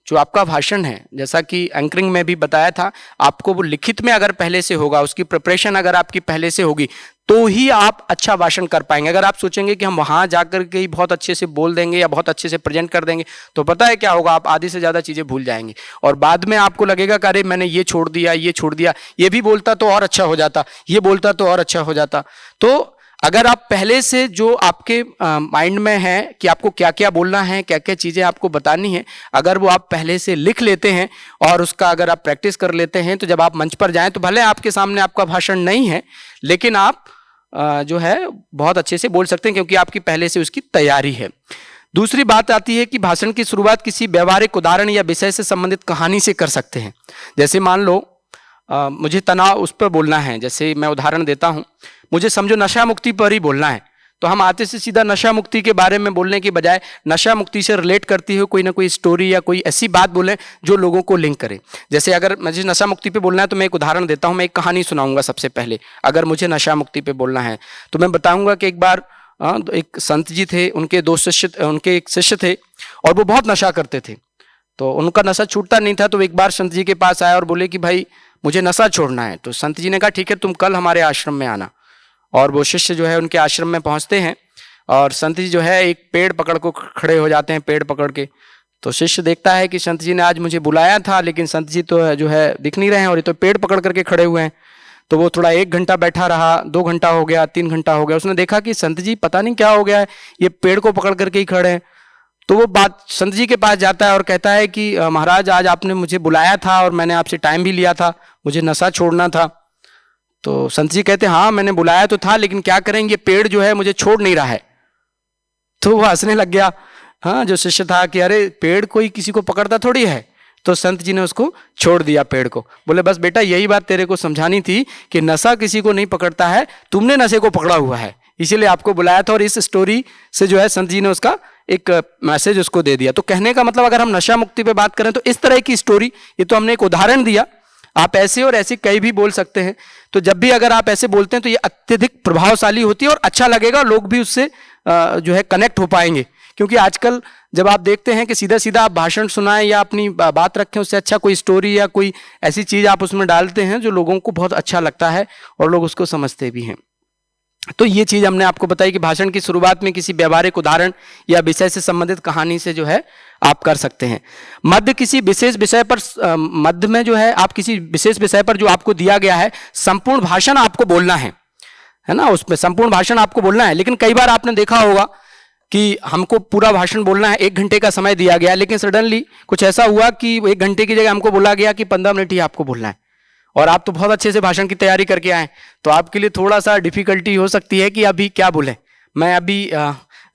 जो आपका भाषण है, जैसा कि एंकरिंग में भी बताया था, आपको वो लिखित में अगर पहले से होगा, उसकी प्रिपरेशन अगर आपकी पहले से होगी, तो ही आप अच्छा भाषण कर पाएंगे। अगर आप सोचेंगे कि हम वहां जाकर के ही बहुत अच्छे से बोल देंगे या बहुत अच्छे से प्रेजेंट कर देंगे, तो पता है क्या होगा, आप आधी से ज्यादा चीजें भूल जाएंगे और बाद में आपको लगेगा कि अरे मैंने ये छोड़ दिया, ये छोड़ दिया, ये भी बोलता तो और अच्छा हो जाता, ये बोलता तो और अच्छा हो जाता। तो अगर आप पहले से जो आपके माइंड में है कि आपको क्या क्या बोलना है, क्या क्या चीजें आपको बतानी है, अगर वो आप पहले से लिख लेते हैं और उसका अगर आप प्रैक्टिस कर लेते हैं, तो जब आप मंच पर जाएं तो भले आपके सामने आपका भाषण नहीं है, लेकिन आप जो है बहुत अच्छे से बोल सकते हैं क्योंकि आपकी पहले से उसकी तैयारी है। दूसरी बात आती है कि भाषण की शुरुआत किसी व्यवहारिक उदाहरण या विषय से संबंधित कहानी से कर सकते हैं। जैसे मान लो मुझे तनाव उस पर बोलना है, जैसे मैं उदाहरण देता हूं, मुझे समझो नशा मुक्ति पर ही बोलना है, तो हम आते से सीधा नशा मुक्ति के बारे में बोलने के बजाय नशा मुक्ति से रिलेट करती हुई कोई ना कोई स्टोरी या कोई ऐसी बात बोलें जो लोगों को लिंक करे। जैसे अगर मुझे नशा मुक्ति पे बोलना है तो मैं एक उदाहरण देता हूं, मैं एक कहानी सुनाऊंगा सबसे पहले। अगर मुझे नशा मुक्ति पे बोलना है तो मैं बताऊंगा कि एक बार एक संत जी थे, उनके उनके एक शिष्य थे और वो बहुत नशा करते थे, तो उनका नशा छूटता नहीं था। तो एक बार संत जी के पास आया और बोले कि भाई मुझे नशा छोड़ना है। तो संत जी ने कहा ठीक है, तुम कल हमारे आश्रम में आना। और वो शिष्य जो है उनके आश्रम में पहुंचते हैं और संत जी जो है एक पेड़ पकड़ को खड़े हो जाते हैं, पेड़ पकड़ के। तो शिष्य देखता है कि संत जी ने आज मुझे बुलाया था, लेकिन संत जी तो जो है दिख नहीं रहे हैं और ये तो पेड़ पकड़ करके खड़े हुए हैं। तो वो थोड़ा 1 घंटा बैठा रहा, 2 घंटा हो गया, 3 घंटा हो गया, उसने देखा कि संत जी पता नहीं क्या हो गया है, ये पेड़ को पकड़ करके ही खड़े हैं। तो वो बात संत जी के पास जाता है और कहता है कि महाराज आज आपने मुझे बुलाया था और मैंने आपसे टाइम भी लिया था, मुझे नशा छोड़ना था। तो संत जी कहते हैं हाँ मैंने बुलाया तो था, लेकिन क्या करेंगे, पेड़ जो है मुझे छोड़ नहीं रहा है। तो वो हंसने लग गया, हाँ जो शिष्य था, कि अरे पेड़ कोई किसी को पकड़ता थोड़ी है। तो संत जी ने उसको छोड़ दिया पेड़ को। बोले बस बेटा यही बात तेरे को समझानी थी कि नशा किसी को नहीं पकड़ता है, तुमने नशे को पकड़ा हुआ है, इसीलिए आपको बुलाया था। और इस स्टोरी से जो है संत जी ने उसका एक मैसेज उसको दे दिया। तो कहने का मतलब अगर हम नशा मुक्ति पे बात करें तो इस तरह की स्टोरी, ये तो हमने एक उदाहरण दिया, आप ऐसे और ऐसे कई भी बोल सकते हैं। तो जब भी अगर आप ऐसे बोलते हैं तो ये अत्यधिक प्रभावशाली होती है और अच्छा लगेगा, लोग भी उससे जो है कनेक्ट हो पाएंगे। क्योंकि आजकल जब आप देखते हैं कि सीधा सीधा आप भाषण सुनाएं या अपनी बात रखें, उससे अच्छा कोई स्टोरी या कोई ऐसी चीज आप उसमें डालते हैं जो लोगों को बहुत अच्छा लगता है और लोग उसको समझते भी हैं। तो ये चीज हमने आपको बताई कि भाषण की शुरुआत में किसी व्यवहारिक उदाहरण या विषय से संबंधित कहानी से जो है आप कर सकते हैं। मध्य किसी विशेष विषय पर, मध्य में जो है आप किसी विशेष विषय पर जो आपको दिया गया है संपूर्ण भाषण आपको बोलना है ना, उसमें संपूर्ण भाषण आपको बोलना है। लेकिन कई बार आपने देखा होगा कि हमको पूरा भाषण बोलना है, 1 घंटे का समय दिया गया, लेकिन सडनली कुछ ऐसा हुआ कि 1 घंटे की जगह हमको बोला गया कि 15 मिनट ही आपको बोलना है और आप तो बहुत अच्छे से भाषण की तैयारी करके आए, तो आपके लिए थोड़ा सा डिफिकल्टी हो सकती है कि अभी क्या बोलें। मैं अभी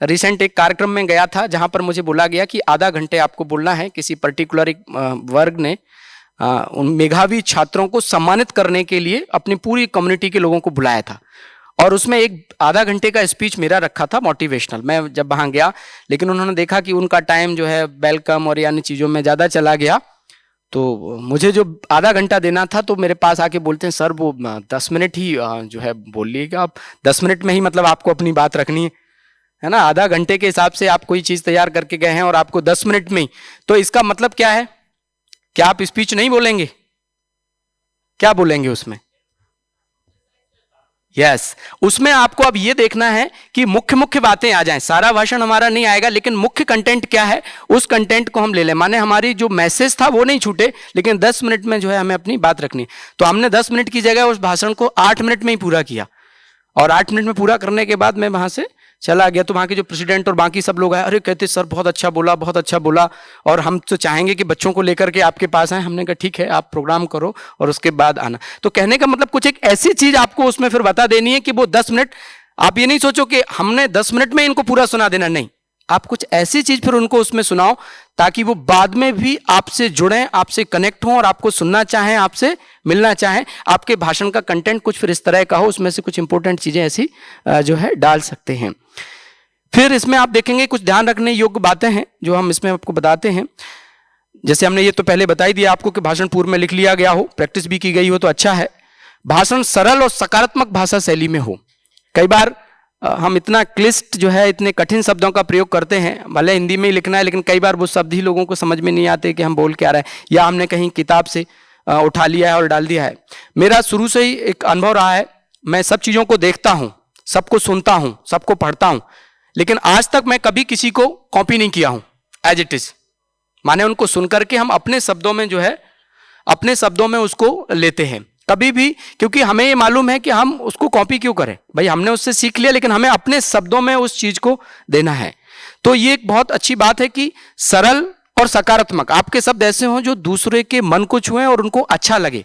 रिसेंट एक कार्यक्रम में गया था जहां पर मुझे बोला गया कि आधा घंटे आपको बोलना है। किसी पर्टिकुलर एक वर्ग ने उन मेधावी छात्रों को सम्मानित करने के लिए अपनी पूरी कम्युनिटी के लोगों को बुलाया था और उसमें एक आधा घंटे का स्पीच मेरा रखा था मोटिवेशनल। मैं जब वहां गया, लेकिन उन्होंने देखा कि उनका टाइम जो है वेलकम और यानी चीज़ों में ज़्यादा चला गया, तो मुझे जो आधा घंटा देना था तो मेरे पास आके बोलते हैं सर वो 10 मिनट ही जो है बोलिएगा, आप 10 मिनट में ही मतलब आपको अपनी बात रखनी है ना। आधा घंटे के हिसाब से आप कोई चीज़ तैयार करके गए हैं और आपको 10 मिनट में ही, तो इसका मतलब क्या है, क्या आप स्पीच नहीं बोलेंगे, क्या बोलेंगे उसमें? यस उसमें आपको अब ये देखना है कि मुख्य मुख्य बातें आ जाएं। सारा भाषण हमारा नहीं आएगा, लेकिन मुख्य कंटेंट क्या है उस कंटेंट को हम ले लें। माने हमारी जो मैसेज था वो नहीं छूटे, लेकिन 10 मिनट में जो है हमें अपनी बात रखनी। तो हमने 10 मिनट की जगह उस भाषण को 8 मिनट में ही पूरा किया और 8 मिनट में पूरा करने के बाद मैं वहां से चला गया। तो वहाँ के जो प्रेसिडेंट और बाकी सब लोग आए, अरे कहते सर बहुत अच्छा बोला, बहुत अच्छा बोला, और हम तो चाहेंगे कि बच्चों को लेकर के आपके पास आए। हमने कहा ठीक है आप प्रोग्राम करो और उसके बाद आना। तो कहने का मतलब कुछ एक ऐसी चीज आपको उसमें फिर बता देनी है कि वो 10 मिनट, आप ये नहीं सोचो कि हमने 10 मिनट में इनको पूरा सुना देना, नहीं, आप कुछ ऐसी चीज फिर उनको उसमें सुनाओ ताकि वो बाद में भी आपसे जुड़ें, आपसे कनेक्ट हों और आपको सुनना चाहें, आपसे मिलना चाहें। आपके भाषण का कंटेंट कुछ फिर इस तरह का हो, उसमें से कुछ इंपॉर्टेंट चीजें ऐसी जो है डाल सकते हैं। फिर इसमें आप देखेंगे कुछ ध्यान रखने योग्य बातें हैं जो हम इसमें आपको बताते हैं। जैसे हमने ये तो पहले बता ही दिया आपको कि भाषण पूर्व में लिख लिया गया हो, प्रैक्टिस भी की गई हो तो अच्छा है। भाषण सरल और सकारात्मक भाषा शैली में हो। कई बार हम इतना क्लिष्ट जो है, इतने कठिन शब्दों का प्रयोग करते हैं, भले हिंदी में ही लिखना है लेकिन कई बार वो शब्द ही लोगों को समझ में नहीं आते कि हम बोल क्या रहे हैं, या हमने कहीं किताब से उठा लिया है और डाल दिया है। मेरा शुरू से ही एक अनुभव रहा है, मैं सब चीज़ों को देखता हूँ, सबको सुनता हूँ, सबको पढ़ता हूँ, लेकिन आज तक मैं कभी किसी को कॉपी नहीं किया हूँ एज इट इज। माने उनको सुन करके हम अपने शब्दों में जो है, अपने शब्दों में उसको लेते हैं कभी भी, क्योंकि हमें ये मालूम है कि हम उसको कॉपी क्यों करें। भाई हमने उससे सीख लिया लेकिन हमें अपने शब्दों में उस चीज को देना है। तो ये एक बहुत अच्छी बात है कि सरल और सकारात्मक आपके शब्द ऐसे हों जो दूसरे के मन को छुएं और उनको अच्छा लगे।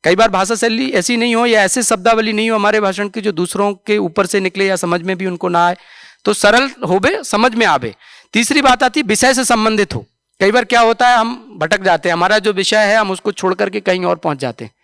कई बार भाषा शैली ऐसी नहीं हो या ऐसे शब्दावली नहीं हो हमारे भाषण की जो दूसरों के ऊपर से निकले या समझ में भी उनको ना आए, तो सरल होवे, समझ में आवे। तीसरी बात आती है विषय से संबंधित हो। कई बार क्या होता है, हम भटक जाते हैं, हमारा जो विषय है हम उसको छोड़ करके कहीं और पहुंच जाते हैं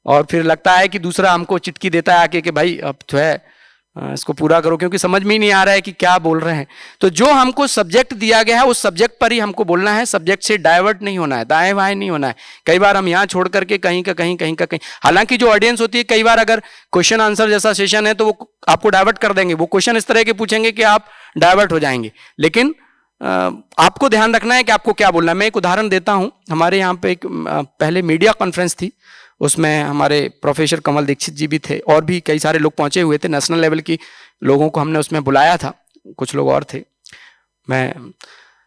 और फिर लगता है कि दूसरा हमको चिटकी देता है आके कि भाई अब जो है इसको पूरा करो, क्योंकि समझ में ही नहीं आ रहा है कि क्या बोल रहे हैं। तो जो हमको सब्जेक्ट दिया गया है उस सब्जेक्ट पर ही हमको बोलना है, सब्जेक्ट से डाइवर्ट नहीं होना है, दाएं बाएं नहीं होना है। कई बार हम यहाँ छोड़ करके कहीं का कहीं। हालांकि जो ऑडियंस होती है कई बार अगर क्वेश्चन आंसर जैसा सेशन है तो वो आपको डाइवर्ट कर देंगे, वो क्वेश्चन इस तरह के पूछेंगे कि आप डाइवर्ट हो जाएंगे। लेकिन आपको ध्यान रखना है कि आपको क्या बोलना है। मैं एक उदाहरण देता हूं, हमारे यहाँ पे एक पहले मीडिया कॉन्फ्रेंस थी, उसमें हमारे प्रोफेसर कमल दीक्षित जी भी थे और भी कई सारे लोग पहुंचे हुए थे, नेशनल लेवल की लोगों को हमने उसमें बुलाया था, कुछ लोग और थे।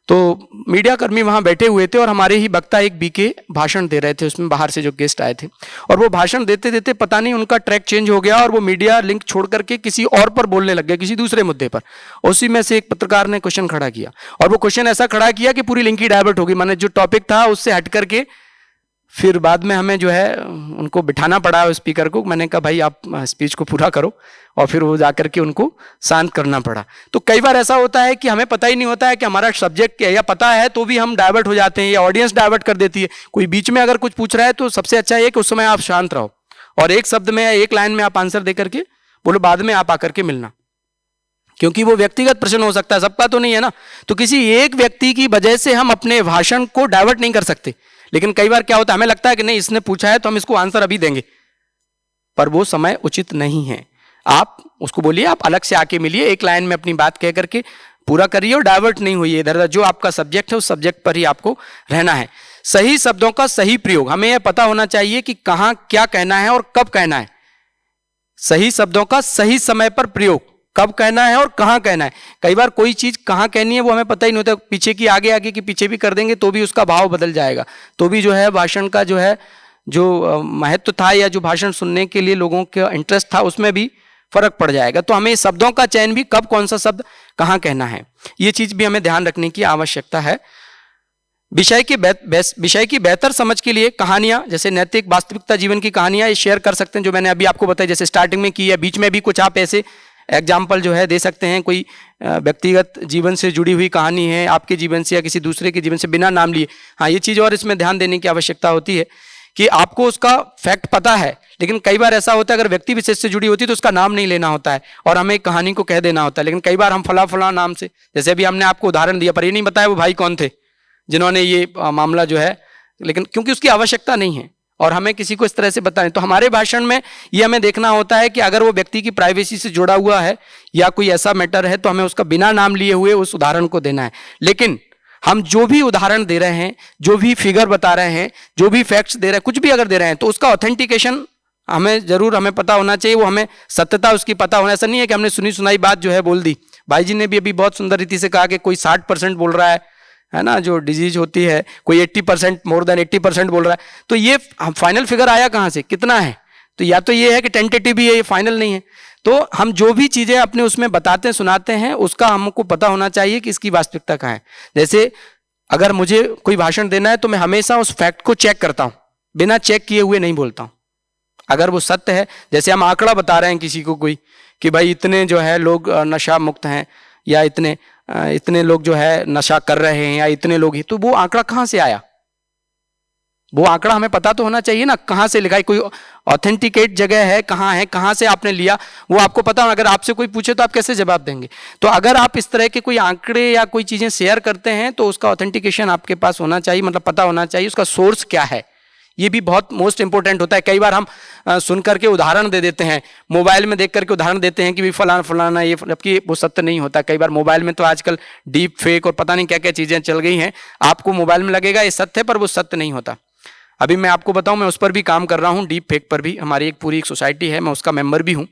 तो मीडिया कर्मी वहां बैठे हुए थे और हमारे ही वक्ता एक बीके भाषण दे रहे थे, उसमें बाहर से जो गेस्ट आए थे, और वो भाषण देते देते पता नहीं उनका ट्रैक चेंज हो गया और वो मीडिया लिंक छोड़ करके किसी और पर बोलने लग गए, किसी दूसरे मुद्दे पर। उसी में से एक पत्रकार ने क्वेश्चन खड़ा किया और वो क्वेश्चन ऐसा खड़ा किया कि पूरी लिंक ही डाइवर्ट हो गई, माने जो टॉपिक था उससे हट करके। फिर बाद में हमें जो है उनको बिठाना पड़ा स्पीकर को, मैंने कहा भाई आप स्पीच को पूरा करो, और फिर वो जाकर के उनको शांत करना पड़ा। तो कई बार ऐसा होता है कि हमें पता ही नहीं होता है कि हमारा सब्जेक्ट क्या है, या पता है तो भी हम डाइवर्ट हो जाते हैं या ऑडियंस डाइवर्ट कर देती है। कोई बीच में अगर कुछ पूछ रहा है तो सबसे अच्छा ये कि उस समय आप शांत रहो और एक शब्द में या एक लाइन में आप आंसर दे करके बोलो, बाद में आप आकर के मिलना, क्योंकि वो व्यक्तिगत प्रश्न हो सकता है, सबका तो नहीं है ना। तो किसी एक व्यक्ति की वजह से हम अपने भाषण को डाइवर्ट नहीं कर सकते। लेकिन कई बार क्या होता है, हमें लगता है कि नहीं इसने पूछा है तो हम इसको आंसर अभी देंगे, पर वो समय उचित नहीं है। आप उसको बोलिए, आप अलग से आके मिलिए, एक लाइन में अपनी बात कह करके पूरा करिए और डाइवर्ट नहीं होइए इधर उधर। जो आपका सब्जेक्ट है उस सब्जेक्ट पर ही आपको रहना है। सही शब्दों का सही प्रयोग, हमें यह पता होना चाहिए कि कहां क्या कहना है और कब कहना है। सही शब्दों का सही समय पर प्रयोग, कब कहना है और कहां कहना है। कई बार कोई चीज कहां कहनी है वो हमें पता ही नहीं होता, पीछे की आगे आगे की पीछे भी कर देंगे तो भी उसका भाव बदल जाएगा, तो भी जो है भाषण का जो है जो महत्व था या जो भाषण सुनने के लिए लोगों का इंटरेस्ट था उसमें भी फर्क पड़ जाएगा। तो हमें शब्दों का चयन भी, कब कौन सा शब्द कहां कहना है, ये चीज भी हमें ध्यान रखने की आवश्यकता है। विषय की बेहतर समझ के लिए कहानियां, जैसे नैतिक वास्तविकता जीवन की कहानियां, ये शेयर कर सकते हैं, जो मैंने अभी आपको बताया, जैसे स्टार्टिंग में की है, बीच में भी कुछ आप ऐसे एग्जाम्पल जो है दे सकते हैं। कोई व्यक्तिगत जीवन से जुड़ी हुई कहानी है आपके जीवन से या किसी दूसरे के जीवन से, बिना नाम लिए। हाँ, ये चीज़ और इसमें ध्यान देने की आवश्यकता होती है कि आपको उसका फैक्ट पता है, लेकिन कई बार ऐसा होता है अगर व्यक्ति विशेष से जुड़ी होती है तो उसका नाम नहीं लेना होता है और हमें कहानी को कह देना होता है। लेकिन कई बार हम फला नाम से, जैसे अभी हमने आपको उदाहरण दिया पर ये नहीं बताया वो भाई कौन थे जिन्होंने ये मामला जो है, लेकिन क्योंकि उसकी आवश्यकता नहीं है और हमें किसी को इस तरह से बताएं। तो हमारे भाषण में ये हमें देखना होता है कि अगर वो व्यक्ति की प्राइवेसी से जुड़ा हुआ है या कोई ऐसा मैटर है तो हमें उसका बिना नाम लिए हुए उस उदाहरण को देना है। लेकिन हम जो भी उदाहरण दे रहे हैं, जो भी फिगर बता रहे हैं, जो भी फैक्ट्स दे रहे हैं, कुछ भी अगर दे रहे हैं तो उसका ऑथेंटिकेशन हमें पता होना चाहिए, वो हमें सत्यता उसकी पता होना। ऐसा नहीं है कि हमने सुनी सुनाई बात जो है बोल दी। भाई जी ने भी अभी बहुत सुंदर रीति से कहा कि कोई 60% बोल रहा है ना, जो डिजीज होती है, कोई 80%, मोर देन 80% बोल रहा है। तो ये फाइनल फिगर आया कहाँ से, कितना है? तो या तो ये है कि टेंटेटिव भी है, ये फाइनल नहीं है। तो हम जो भी चीजें अपने उसमें बताते हैं, सुनाते हैं, उसका हमको पता होना चाहिए कि इसकी वास्तविकता कहाँ है। जैसे अगर मुझे कोई भाषण देना है तो मैं हमेशा उस फैक्ट को चेक करता हूं, बिना चेक किए हुए नहीं बोलता हूं। अगर वो सत्य है, जैसे हम आंकड़ा बता रहे हैं किसी को कोई कि भाई इतने जो है लोग नशा मुक्त हैं या इतने, इतने लोग जो है नशा कर रहे हैं या इतने लोग ही, तो वो आंकड़ा कहां से आया? वो आंकड़ा हमें पता तो होना चाहिए ना, कहां से लिखा है, कोई ऑथेंटिकेट जगह है, कहां से आपने लिया, वो आपको पता हो। अगर आपसे कोई पूछे तो आप कैसे जवाब देंगे? तो अगर आप इस तरह के कोई आंकड़े या कोई चीजें शेयर करते हैं तो उसका ऑथेंटिकेशन आपके पास होना चाहिए, मतलब पता होना चाहिए उसका सोर्स क्या है। ये भी बहुत मोस्ट इंपोर्टेंट होता है। कई बार हम सुन करके उदाहरण दे देते हैं, मोबाइल में देख करके उदाहरण देते हैं कि भी फलाना फलाना ये, जबकि वो सत्य नहीं होता। कई बार मोबाइल में तो आजकल डीप फेक और पता नहीं क्या क्या चीजें चल गई हैं, आपको मोबाइल में लगेगा ये सत्य है, पर वो सत्य नहीं होता। अभी मैं आपको बताऊं, मैं उस पर भी काम कर रहा हूं, डीप फेक पर भी। हमारी एक पूरी सोसाइटी है, मैं उसका मेंबर भी हूं।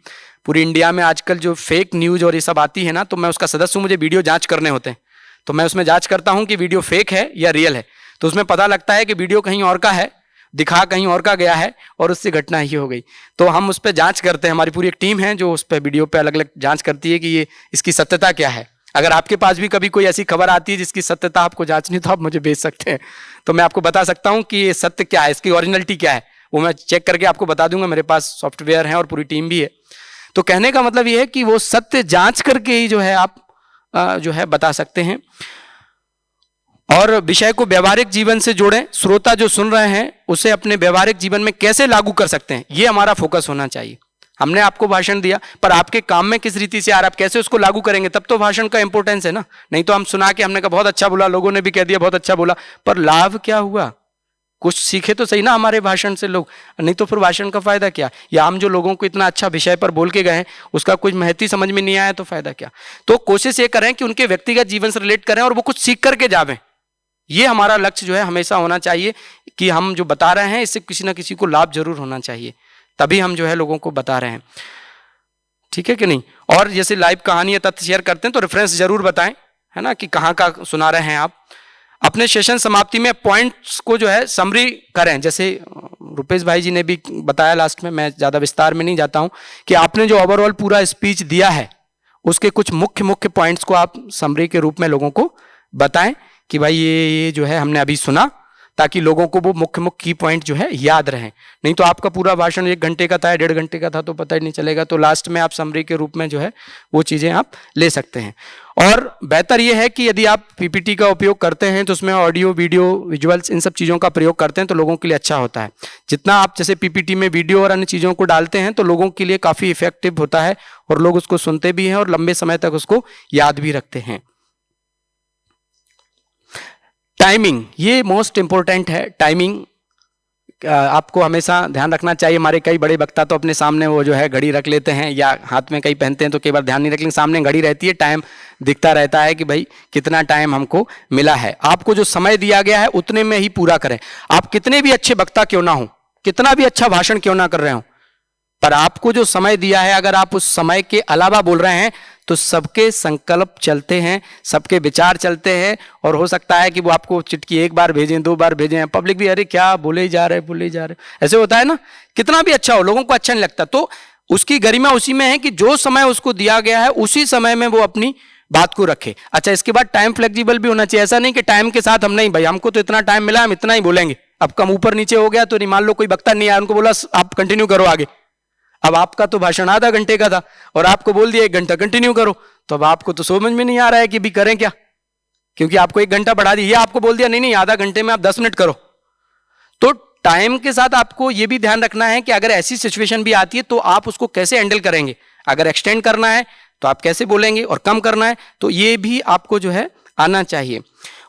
पूरी इंडिया में आजकल जो फेक न्यूज और ये सब आती है ना, तो मैं उसका सदस्य हूं। मुझे वीडियो जांच करने होते हैं, तो मैं उसमें जांच करता हूं कि वीडियो फेक है या रियल है। तो उसमें पता लगता है कि वीडियो कहीं और का है, दिखा कहीं और का गया है, और उससे घटना ही हो गई। तो हम उस पर जांच करते हैं, हमारी पूरी एक टीम है जो उस पर वीडियो पे अलग अलग जांच करती है कि ये इसकी सत्यता क्या है। अगर आपके पास भी कभी कोई ऐसी खबर आती है जिसकी सत्यता आपको जांचनी, तो आप मुझे भेज सकते हैं, तो मैं आपको बता सकता हूं कि ये सत्य क्या है, इसकी ओरिजिनलिटी क्या है, वो मैं चेक करके आपको बता दूंगा। मेरे पास सॉफ्टवेयर है और पूरी टीम भी है। तो कहने का मतलब ये है कि वो सत्य जांच करके ही जो है आप जो है बता सकते हैं। और विषय को व्यवहारिक जीवन से जोड़ें। श्रोता जो सुन रहे हैं उसे अपने व्यवहारिक जीवन में कैसे लागू कर सकते हैं, ये हमारा फोकस होना चाहिए। हमने आपको भाषण दिया, पर आपके काम में किस रीति से आ रहा है, आप कैसे उसको लागू करेंगे, तब तो भाषण का इंपॉर्टेंस है ना। नहीं तो हम सुना के हमने कहा बहुत अच्छा बोला, लोगों ने भी कह दिया बहुत अच्छा बोला, पर लाभ क्या हुआ? कुछ सीखे तो सही ना हमारे भाषण से लोग, नहीं तो फिर भाषण का फायदा क्या? या हम जो लोगों को इतना अच्छा विषय पर बोल के गए उसका कुछ महत्व समझ में नहीं आया तो फायदा क्या? तो कोशिश ये करें कि उनके व्यक्तिगत जीवन से रिलेट करें और वो कुछ सीख करके जावें। ये हमारा लक्ष्य जो है हमेशा होना चाहिए कि हम जो बता रहे हैं इससे किसी ना किसी को लाभ जरूर होना चाहिए, तभी हम जो है लोगों को बता रहे हैं। ठीक है कि नहीं? और जैसे लाइव कहानी या तथ्य शेयर करते हैं तो रेफरेंस जरूर बताएं, है ना, कि कहाँ का सुना रहे हैं आप। अपने सेशन समाप्ति में पॉइंट्स को जो है समरी करें। जैसे रुपेश भाई जी ने भी बताया लास्ट में, मैं ज्यादा विस्तार में नहीं जाता हूं, कि आपने जो ओवरऑल पूरा स्पीच दिया है उसके कुछ मुख्य मुख्य पॉइंट्स को आप समरी के रूप में लोगों को बताएं कि भाई ये जो है हमने अभी सुना, ताकि लोगों को वो मुख्य मुख्य की पॉइंट जो है याद रहें। नहीं तो आपका पूरा भाषण 1 घंटे का था, 1.5 घंटे का था, तो पता ही नहीं चलेगा। तो लास्ट में आप समरी के रूप में जो है वो चीजें आप ले सकते हैं। और बेहतर ये है कि यदि आप पीपीटी का उपयोग करते हैं तो उसमें ऑडियो वीडियो विजुअल्स इन सब चीज़ों का प्रयोग करते हैं तो लोगों के लिए अच्छा होता है। जितना आप जैसे पीपीटी में वीडियो और अन्य चीज़ों को डालते हैं तो लोगों के लिए काफ़ी इफेक्टिव होता है और लोग उसको सुनते भी हैं और लंबे समय तक उसको याद भी रखते हैं। टाइमिंग, ये मोस्ट इंपॉर्टेंट है। टाइमिंग आपको हमेशा ध्यान रखना चाहिए। हमारे कई बड़े वक्ता तो अपने सामने वो जो है घड़ी रख लेते हैं या हाथ में कई पहनते हैं तो कई बार ध्यान नहीं रखेंगे, सामने घड़ी रहती है, टाइम दिखता रहता है कि भाई कितना टाइम हमको मिला है। आपको जो समय दिया गया है उतने में ही पूरा करें। आप कितने भी अच्छे वक्ता क्यों ना हो, कितना भी अच्छा भाषण क्यों ना कर रहे हो, पर आपको जो समय दिया है अगर आप उस समय के अलावा बोल रहे हैं तो सबके संकल्प चलते हैं, सबके विचार चलते हैं और हो सकता है कि वो आपको चिट्ठी 1 बार भेजें, 2 बार भेजें, पब्लिक भी अरे क्या बोले ही जा रहे बोले ही जा रहे, ऐसे होता है ना। कितना भी अच्छा हो लोगों को अच्छा नहीं लगता। तो उसकी गरिमा उसी में है कि जो समय उसको दिया गया है उसी समय में वो अपनी बात को रखे। अच्छा, इसके बाद टाइम फ्लेक्सिबल भी होना चाहिए। ऐसा नहीं कि टाइम के साथ हम नहीं, भाई हमको तो इतना टाइम मिला हम इतना ही बोलेंगे, अब कम ऊपर नीचे हो गया तो नहीं, मान लो कोई वक्ता नहीं आया, उनको बोला आप कंटिन्यू करो आगे, अब आपका तो भाषण आधा घंटे का था और आपको बोल दिया 1 घंटा कंटिन्यू करो, तो अब आपको तो समझ में नहीं आ रहा है कि भी करें क्या, क्योंकि आपको 1 घंटा बढ़ा दिया, आपको बोल दिया नहीं नहीं आधा घंटे में आप 10 मिनट करो। तो टाइम के साथ आपको यह भी ध्यान रखना है कि अगर ऐसी सिचुएशन भी आती है तो आप उसको कैसे हैंडल करेंगे। अगर एक्सटेंड करना है तो आप कैसे बोलेंगे और कम करना है तो ये भी आपको जो है आना चाहिए।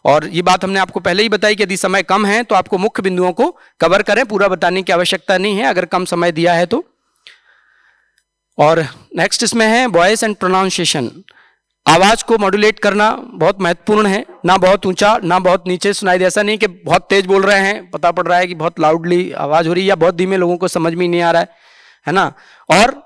और ये बात हमने आपको पहले ही बताई कि यदि समय कम है तो आपको मुख्य बिंदुओं को कवर करें, पूरा बताने की आवश्यकता नहीं है अगर कम समय दिया है तो। और नेक्स्ट इसमें है वॉइस एंड प्रोनाउंसिएशन। आवाज को मॉड्यूलेट करना बहुत महत्वपूर्ण है, ना बहुत ऊंचा ना बहुत नीचे सुनाई दे। ऐसा नहीं कि बहुत तेज बोल रहे हैं, पता पड़ रहा है कि बहुत लाउडली आवाज हो रही है, या बहुत धीमे लोगों को समझ में नहीं आ रहा है ना। और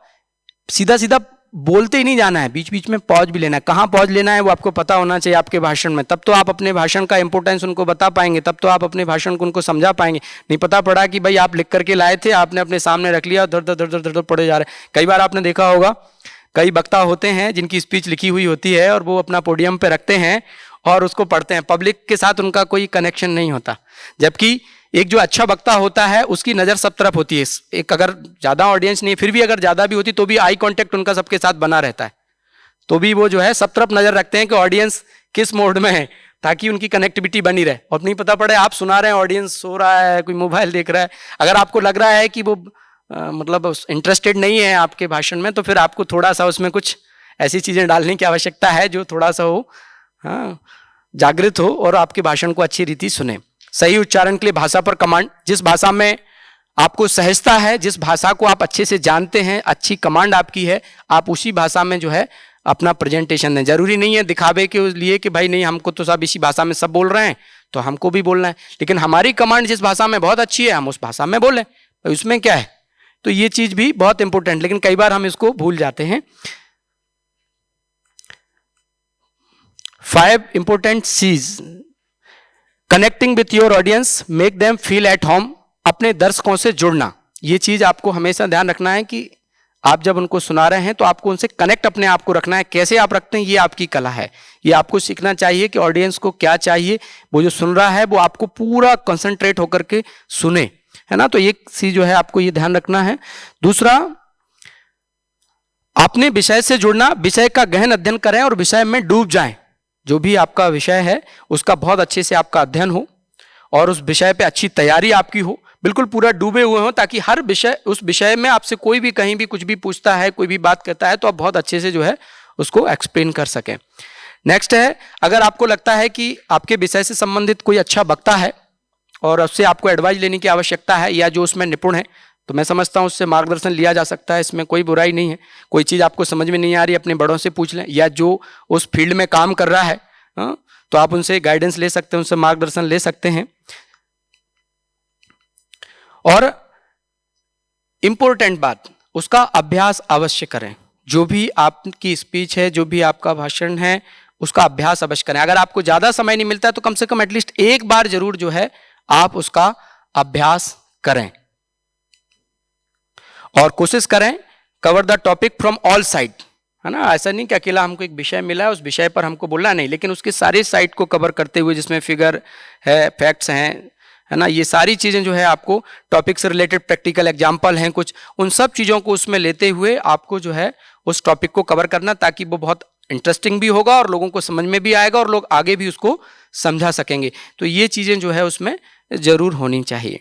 सीधा सीधा बोलते ही नहीं जाना है, बीच बीच में पॉज भी लेना है। कहाँ पॉज लेना है वो आपको पता होना चाहिए आपके भाषण में, तब तो आप अपने भाषण का इंपोर्टेंस उनको बता पाएंगे, तब तो आप अपने भाषण को उनको समझा पाएंगे। नहीं पता पड़ा कि भाई आप लिख करके लाए थे, आपने अपने सामने रख लिया, धर धर धर धर पढ़े जा रहे। कई बार आपने देखा होगा कई वक्ता होते हैं जिनकी स्पीच लिखी हुई होती है और वो अपना पोडियम पे रखते हैं और उसको पढ़ते हैं, पब्लिक के साथ उनका कोई कनेक्शन नहीं होता। जबकि एक जो अच्छा वक्ता होता है उसकी नज़र सब तरफ होती है। एक अगर ज़्यादा ऑडियंस नहीं फिर भी अगर ज़्यादा भी होती तो भी आई कांटेक्ट उनका सबके साथ बना रहता है। तो भी वो जो है सब तरफ नजर रखते हैं कि ऑडियंस किस मोड में है, ताकि उनकी कनेक्टिविटी बनी रहे और नहीं पता पड़े आप सुना रहे हैं, ऑडियंस सो रहा है, कोई मोबाइल देख रहा है। अगर आपको लग रहा है कि वो मतलब इंटरेस्टेड नहीं है आपके भाषण में, तो फिर आपको थोड़ा सा उसमें कुछ ऐसी चीजें डालने की आवश्यकता है जो थोड़ा सा हो, हाँ, जागृत हो और आपके भाषण को अच्छी रीति सुने। सही उच्चारण के लिए भाषा पर कमांड, जिस भाषा में आपको सहजता है, जिस भाषा को आप अच्छे से जानते हैं, अच्छी कमांड आपकी है, आप उसी भाषा में जो है अपना प्रेजेंटेशन दें। जरूरी नहीं है दिखावे के लिए कि भाई नहीं हमको तो सब इसी भाषा में सब बोल रहे हैं तो हमको भी बोलना है, लेकिन हमारी कमांड जिस भाषा में बहुत अच्छी है हम उस भाषा में बोलें, तो उसमें क्या है। तो ये चीज भी बहुत इंपॉर्टेंट, लेकिन कई बार हम इसको भूल जाते हैं। 5 इंपॉर्टेंट चीज, connecting with your audience, make them feel at home, अपने दर्शकों से जुड़ना। ये चीज आपको हमेशा ध्यान रखना है कि आप जब उनको सुना रहे हैं तो आपको उनसे कनेक्ट अपने आप को रखना है। कैसे आप रखते हैं ये आपकी कला है, ये आपको सीखना चाहिए कि ऑडियंस को क्या चाहिए, वो जो सुन रहा है वो आपको पूरा कंसंट्रेट होकर के सुने, है ना। तो एक चीज जो है आपको ये ध्यान रखना है। दूसरा, अपने विषय से जुड़ना, विषय का गहन अध्ययन करें और विषय में डूब जाएं। जो भी आपका विषय है उसका बहुत अच्छे से आपका अध्ययन हो और उस विषय पे अच्छी तैयारी आपकी हो, बिल्कुल पूरा डूबे हुए हो, ताकि हर विषय, उस विषय में आपसे कोई भी कहीं भी कुछ भी पूछता है, कोई भी बात कहता है तो आप बहुत अच्छे से जो है उसको एक्सप्लेन कर सकें। नेक्स्ट है, अगर आपको लगता है कि आपके विषय से संबंधित कोई अच्छा वक्ता है और उससे आपको एडवाइस लेने की आवश्यकता है या जो उसमें निपुण है, तो मैं समझता हूं उससे मार्गदर्शन लिया जा सकता है, इसमें कोई बुराई नहीं है। कोई चीज आपको समझ में नहीं आ रही, अपने बड़ों से पूछ लें, या जो उस फील्ड में काम कर रहा है तो आप उनसे गाइडेंस ले सकते हैं, उनसे मार्गदर्शन ले सकते हैं। और इंपॉर्टेंट बात, उसका अभ्यास अवश्य करें। जो भी आपकी स्पीच है, जो भी आपका भाषण है, उसका अभ्यास अवश्य करें। अगर आपको ज्यादा समय नहीं मिलता है तो कम से कम एटलीस्ट एक बार जरूर जो है आप उसका अभ्यास करें और कोशिश करें cover the topic from all side, है ना। ऐसा नहीं कि अकेला हमको एक विषय मिला है उस विषय पर हमको बोलना, नहीं, लेकिन उसके सारे साइड को कवर करते हुए, जिसमें फिगर है, फैक्ट्स हैं, है ना, ये सारी चीजें जो है आपको टॉपिक से रिलेटेड प्रैक्टिकल एग्जांपल हैं कुछ, उन सब चीजों को उसमें लेते हुए आपको जो है उस टॉपिक को कवर करना, ताकि वो बहुत इंटरेस्टिंग भी होगा और लोगों को समझ में भी आएगा और लोग आगे भी उसको समझा सकेंगे। तो ये चीजें जो है उसमें जरूर होनी चाहिए।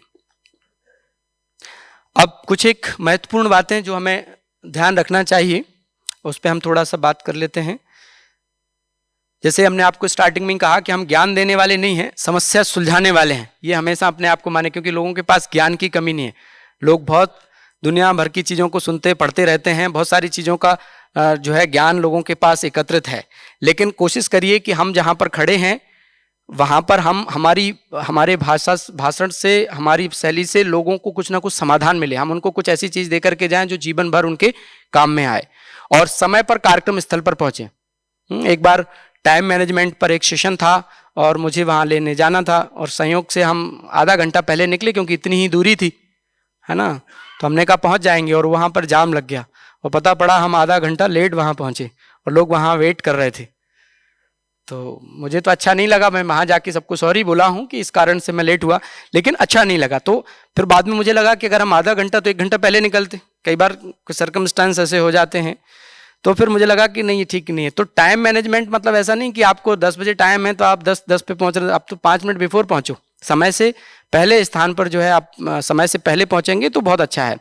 अब कुछ एक महत्वपूर्ण बातें जो हमें ध्यान रखना चाहिए उस पर हम थोड़ा सा बात कर लेते हैं। जैसे हमने आपको स्टार्टिंग में कहा कि हम ज्ञान देने वाले नहीं हैं, समस्या सुलझाने वाले हैं। ये हमेशा अपने आप को माने, क्योंकि लोगों के पास ज्ञान की कमी नहीं है। लोग बहुत दुनिया भर की चीज़ों को सुनते पढ़ते रहते हैं, बहुत सारी चीज़ों का जो है ज्ञान लोगों के पास एकत्रित है, लेकिन कोशिश करिए कि हम जहाँ पर खड़े हैं वहाँ पर हम हमारे भाषण से, हमारी शैली से लोगों को कुछ ना कुछ समाधान मिले, हम उनको कुछ ऐसी चीज़ दे करके जाएं जो जीवन भर उनके काम में आए और समय पर कार्यक्रम स्थल पर पहुँचे। एक बार टाइम मैनेजमेंट पर एक सेशन था और मुझे वहाँ लेने जाना था और संयोग से हम आधा घंटा पहले निकले, क्योंकि इतनी ही दूरी थी, है ना। तो हमने कहा पहुँच जाएंगे और वहाँ पर जाम लग गया और पता पड़ा हम आधा घंटा लेट वहाँ पहुँचे और लोग वहाँ वेट कर रहे थे। तो मुझे तो अच्छा नहीं लगा, मैं वहाँ जाके सबको सॉरी बोला हूँ कि इस कारण से मैं लेट हुआ, लेकिन अच्छा नहीं लगा। तो फिर बाद में मुझे लगा कि अगर हम आधा घंटा तो 1 घंटा पहले निकलते, कई बार सर्कमस्टांस ऐसे हो जाते हैं, तो फिर मुझे लगा कि नहीं ये ठीक नहीं है। तो टाइम मैनेजमेंट मतलब ऐसा नहीं कि आपको 10 बजे टाइम है तो आप 10 पे पहुंच रहे, आप तो 5 मिनट बिफोर पहुंचो, समय से पहले स्थान पर जो है आप समय से पहले पहुंचेंगे तो बहुत अच्छा है।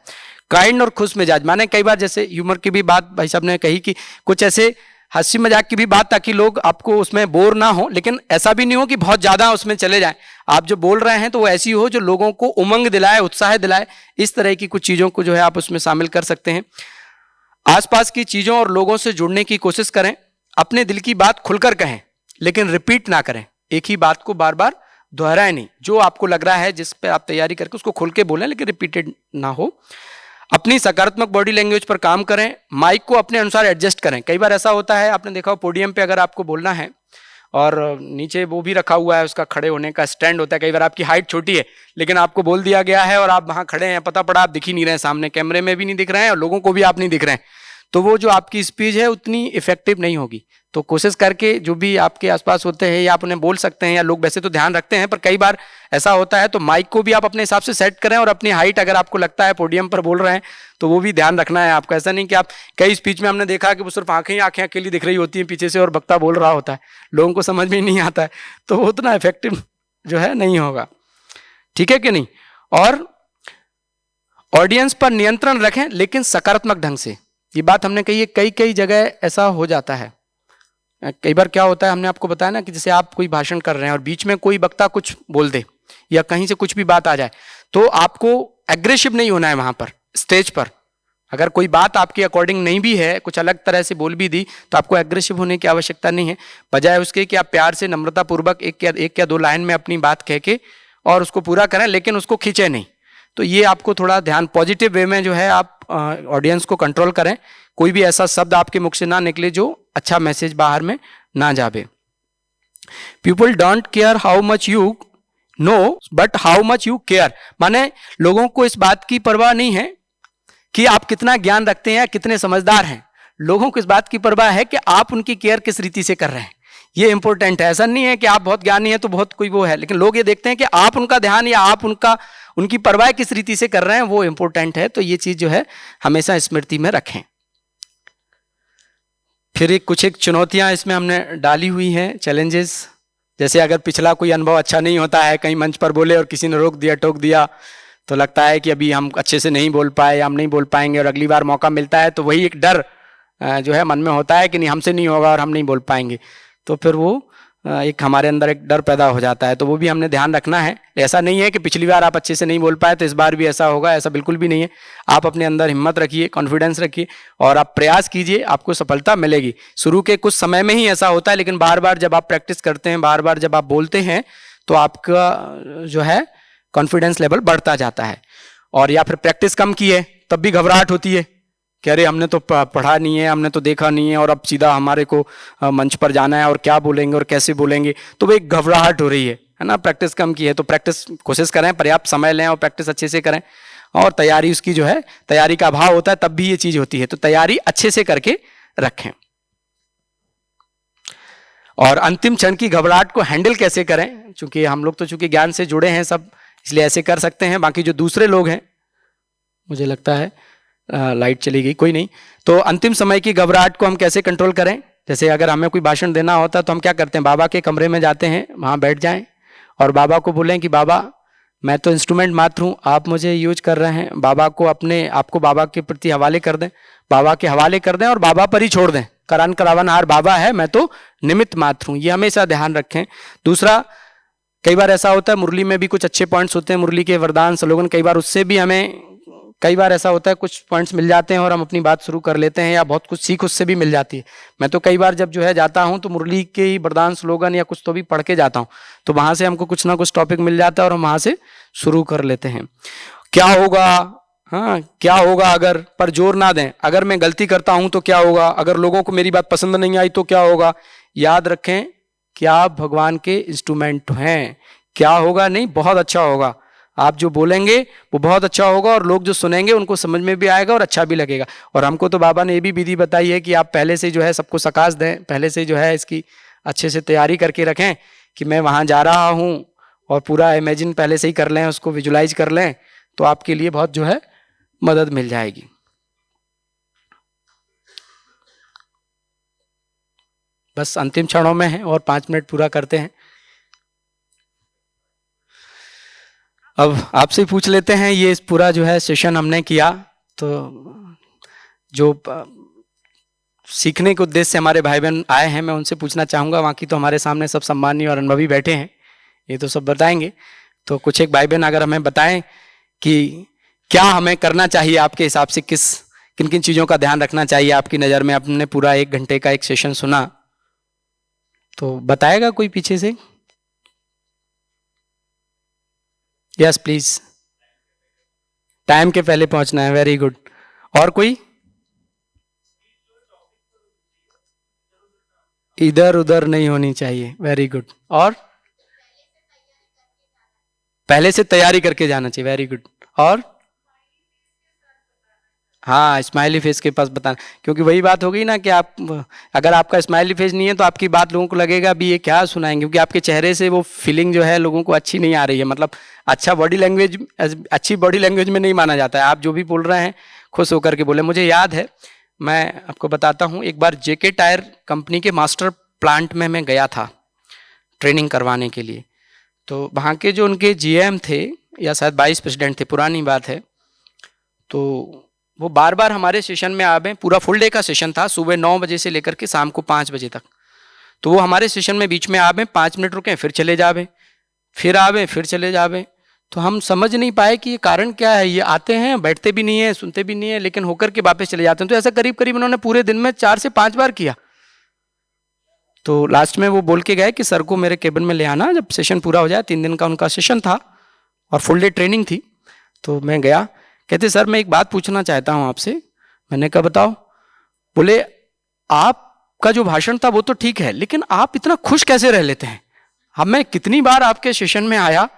काइंड और खुश मिजाज, माने कई बार जैसे ह्यूमर की भी बात भाई साहब ने कही कि कुछ ऐसे हंसी मजाक की भी बात, ताकि लोग आपको उसमें बोर ना हो, लेकिन ऐसा भी नहीं हो कि बहुत ज्यादा उसमें चले जाएं। आप जो बोल रहे हैं तो वो ऐसी हो जो लोगों को उमंग दिलाए, उत्साह दिलाए, इस तरह की कुछ चीजों को जो है आप उसमें शामिल कर सकते हैं। आसपास की चीजों और लोगों से जुड़ने की कोशिश करें, अपने दिल की बात खुलकर कहें लेकिन रिपीट ना करें, एक ही बात को बार बार दोहराएं नहीं। जो आपको लग रहा है जिस पे आप तैयारी करके उसको खुल के बोलें, लेकिन रिपीटेड ना हो। अपनी सकारात्मक बॉडी लैंग्वेज पर काम करें, माइक को अपने अनुसार एडजस्ट करें। कई बार ऐसा होता है, आपने देखा हो पोडियम पे अगर आपको बोलना है और नीचे वो भी रखा हुआ है, उसका खड़े होने का स्टैंड होता है, कई बार आपकी हाइट छोटी है लेकिन आपको बोल दिया गया है और आप वहां खड़े हैं, पता पड़ा आप दिख ही नहीं रहे, सामने कैमरे में भी नहीं दिख रहे हैं और लोगों को भी आप नहीं दिख रहे हैं, तो वो जो आपकी स्पीच है उतनी इफेक्टिव नहीं होगी। तो कोशिश करके जो भी आपके आसपास होते हैं या आप उन्हें बोल सकते हैं, या लोग वैसे तो ध्यान रखते हैं पर कई बार ऐसा होता है, तो माइक को भी आप अपने हिसाब से सेट करें और अपनी हाइट अगर आपको लगता है पोडियम पर बोल रहे हैं तो वो भी ध्यान रखना है आपको। ऐसा नहीं कि आप कई स्पीच में हमने देखा कि वो सिर्फ आंखें ही आंखें अकेली दिख रही होती हैं पीछे से और वक्ता बोल रहा होता है, लोगों को समझ में नहीं आता है, तो वो उतना इफेक्टिव जो है नहीं होगा। ठीक है कि नहीं। और ऑडियंस पर नियंत्रण रखें लेकिन सकारात्मक ढंग से। ये बात हमने कही है, कई कई जगह ऐसा हो जाता है। कई बार क्या होता है, हमने आपको बताया ना कि जैसे आप कोई भाषण कर रहे हैं और बीच में कोई वक्ता कुछ बोल दे या कहीं से कुछ भी बात आ जाए, तो आपको एग्रेसिव नहीं होना है वहां पर स्टेज पर। अगर कोई बात आपके अकॉर्डिंग नहीं भी है, कुछ अलग तरह से बोल भी दी, तो आपको एग्रेसिव होने की आवश्यकता नहीं है। बजाय उसके कि आप प्यार से नम्रतापूर्वक एक या दो लाइन में अपनी बात कह के और उसको पूरा करें, लेकिन उसको खींचे नहीं। तो ये आपको थोड़ा ध्यान पॉजिटिव वे में जो है आप ऑडियंस को कंट्रोल करें, कोई भी ऐसा शब्द आपके मुख से ना निकले जो अच्छा मैसेज बाहर में ना जावे। People don't care how much you know but how much you care, माने लोगों को इस बात की परवाह नहीं है कि आप कितना ज्ञान रखते हैं या कितने समझदार हैं, लोगों को इस बात की परवाह है कि आप उनकी केयर किस रीति से कर रहे हैं। ये इंपॉर्टेंट है। ऐसा नहीं है कि आप बहुत ज्ञानी है तो बहुत कोई वो है, लेकिन लोग ये देखते हैं कि आप उनका ध्यान या आप उनकी परवाह किस रीति से कर रहे हैं, वो इंपॉर्टेंट है। तो ये चीज जो है हमेशा स्मृति में रखें। फिर कुछ एक चुनौतियां इसमें हमने डाली हुई हैं, चैलेंजेस। जैसे अगर पिछला कोई अनुभव अच्छा नहीं होता है, कहीं मंच पर बोले और किसी ने रोक दिया टोक दिया, तो लगता है कि अभी हम अच्छे से नहीं बोल पाए या हम नहीं बोल पाएंगे, और अगली बार मौका मिलता है तो वही एक डर जो है मन में होता है कि नहीं हमसे नहीं होगा और हम नहीं बोल पाएंगे, तो फिर वो एक हमारे अंदर एक डर पैदा हो जाता है। तो वो भी हमने ध्यान रखना है। ऐसा नहीं है कि पिछली बार आप अच्छे से नहीं बोल पाए तो इस बार भी ऐसा होगा, ऐसा बिल्कुल भी नहीं है। आप अपने अंदर हिम्मत रखिए, कॉन्फिडेंस रखिए और आप प्रयास कीजिए, आपको सफलता मिलेगी। शुरू के कुछ समय में ही ऐसा होता है, लेकिन बार बार जब आप प्रैक्टिस करते हैं, बार बार जब आप बोलते हैं, तो आपका जो है कॉन्फिडेंस लेवल बढ़ता जाता है। और या फिर प्रैक्टिस कम की है तब भी घबराहट होती है कि अरे हमने तो पढ़ा नहीं है, हमने तो देखा नहीं है और अब सीधा हमारे को मंच पर जाना है और क्या बोलेंगे और कैसे बोलेंगे, तो वो एक घबराहट हो रही है ना। प्रैक्टिस कम की है तो प्रैक्टिस कोशिश करें, पर्याप्त समय लें और प्रैक्टिस अच्छे से करें। और तैयारी उसकी जो है, तैयारी का अभाव होता है तब भी ये चीज होती है, तो तैयारी अच्छे से करके रखें। और अंतिम क्षण की घबराहट को हैंडल कैसे करें, चूंकि हम लोग तो चूंकि ज्ञान से जुड़े हैं सब, इसलिए ऐसे कर सकते हैं। बाकी जो दूसरे लोग हैं, मुझे लगता है लाइट चली गई, कोई नहीं। तो अंतिम समय की घबराहट को हम कैसे कंट्रोल करें। जैसे अगर हमें कोई भाषण देना होता है तो हम क्या करते हैं, बाबा के कमरे में जाते हैं, वहां बैठ जाएं और बाबा को बोलें कि बाबा मैं तो इंस्ट्रूमेंट मात्र हूं, आप मुझे यूज कर रहे हैं। बाबा को आपको बाबा के प्रति हवाले कर दें, बाबा के हवाले कर दें और बाबा पर ही छोड़ दें। करान करावनहार बाबा है, मैं तो निमित्त मात्र हूं, ये हमेशा ध्यान रखें। दूसरा, कई बार ऐसा होता है मुरली में भी कुछ अच्छे पॉइंट्स होते हैं, मुरली के वरदान स्लोगन, कई बार उससे भी हमें कई बार ऐसा होता है कुछ पॉइंट्स मिल जाते हैं और हम अपनी बात शुरू कर लेते हैं, या बहुत कुछ सीख उससे भी मिल जाती है। मैं तो कई बार जब जो है जाता हूं तो मुरली के ही वरदान स्लोगन या कुछ तो भी पढ़ के जाता हूं, तो वहां से हमको कुछ ना कुछ टॉपिक मिल जाता है और हम वहां से शुरू कर लेते हैं। क्या होगा, हाँ क्या होगा अगर पर जोर ना दें, अगर मैं गलती करता हूं तो क्या होगा, अगर लोगों को मेरी बात पसंद नहीं आई तो क्या होगा। याद रखें कि आप भगवान के इंस्ट्रूमेंट हैं। क्या होगा नहीं, बहुत अच्छा होगा। आप जो बोलेंगे वो बहुत अच्छा होगा और लोग जो सुनेंगे उनको समझ में भी आएगा और अच्छा भी लगेगा। और हमको तो बाबा ने ये भी विधि बताई है कि आप पहले से जो है सबको सकाश दें, पहले से जो है इसकी अच्छे से तैयारी करके रखें कि मैं वहां जा रहा हूं, और पूरा इमेजिन पहले से ही कर लें, उसको विजुलाइज कर लें, तो आपके लिए बहुत जो है मदद मिल जाएगी। बस अंतिम क्षणों में है और 5 मिनट पूरा करते हैं। अब आपसे पूछ लेते हैं, ये इस पूरा जो है सेशन हमने किया, तो जो सीखने के उद्देश्य से हमारे भाई बहन आए हैं, मैं उनसे पूछना चाहूँगा। बाकी तो हमारे सामने सब सम्मानीय और अनुभवी बैठे हैं, ये तो सब बताएंगे। तो कुछ एक भाई बहन अगर हमें बताएं कि क्या हमें करना चाहिए आपके हिसाब से, किन किन चीज़ों का ध्यान रखना चाहिए आपकी नज़र में। आपने पूरा 1 घंटे का एक सेशन सुना, तो बताएगा कोई पीछे से। Yes please. टाइम के पहले पहुंचना है, वेरी गुड। और कोई? इधर उधर नहीं होनी चाहिए, वेरी गुड। और पहले से तैयारी करके जाना चाहिए, वेरी गुड। और हाँ, स्माइली फेस के पास बताना, क्योंकि वही बात हो गई ना कि आप अगर आपका स्माइली फेस नहीं है तो आपकी बात लोगों को लगेगा भी ये क्या सुनाएंगे, क्योंकि आपके चेहरे से वो फीलिंग जो है लोगों को अच्छी नहीं आ रही है। मतलब अच्छा बॉडी लैंग्वेज, अच्छी बॉडी लैंग्वेज में नहीं माना जाता है। आप जो भी बोल रहे हैं खुश होकर के बोले। मुझे याद है, मैं आपको बताता हूँ, एक बार जेके टायर कंपनी के मास्टर प्लांट में मैं गया था ट्रेनिंग करवाने के लिए। तो वहाँ के जो उनके जीएम थे या शायद वाइस प्रेसिडेंट थे, पुरानी बात है, तो वो बार बार हमारे सेशन में आवे। पूरा फुल डे का सेशन था, सुबह 9 बजे से लेकर के शाम को 5 बजे तक। तो वो हमारे सेशन में बीच में आवे, 5 मिनट रुके, फिर चले जावे, फिर आवे, फिर चले जावे। तो हम समझ नहीं पाए कि ये कारण क्या है। ये आते हैं, बैठते भी नहीं है, सुनते भी नहीं है, लेकिन होकर के वापस चले जाते हैं। तो ऐसा करीब करीब उन्होंने पूरे दिन में 4 से 5 बार किया। तो लास्ट में वो बोल के गए कि सर को मेरे केबिन में ले आना जब सेशन पूरा हो जाए। 3 दिन का उनका सेशन था और फुल डे ट्रेनिंग थी। तो मैं गया, कहते सर मैं एक बात पूछना चाहता हूं आपसे। मैंने कहा बताओ। बोले आपका जो भाषण था वो तो ठीक है, लेकिन आप इतना खुश कैसे रह लेते हैं? अब मैं कितनी बार आपके सेशन में आया,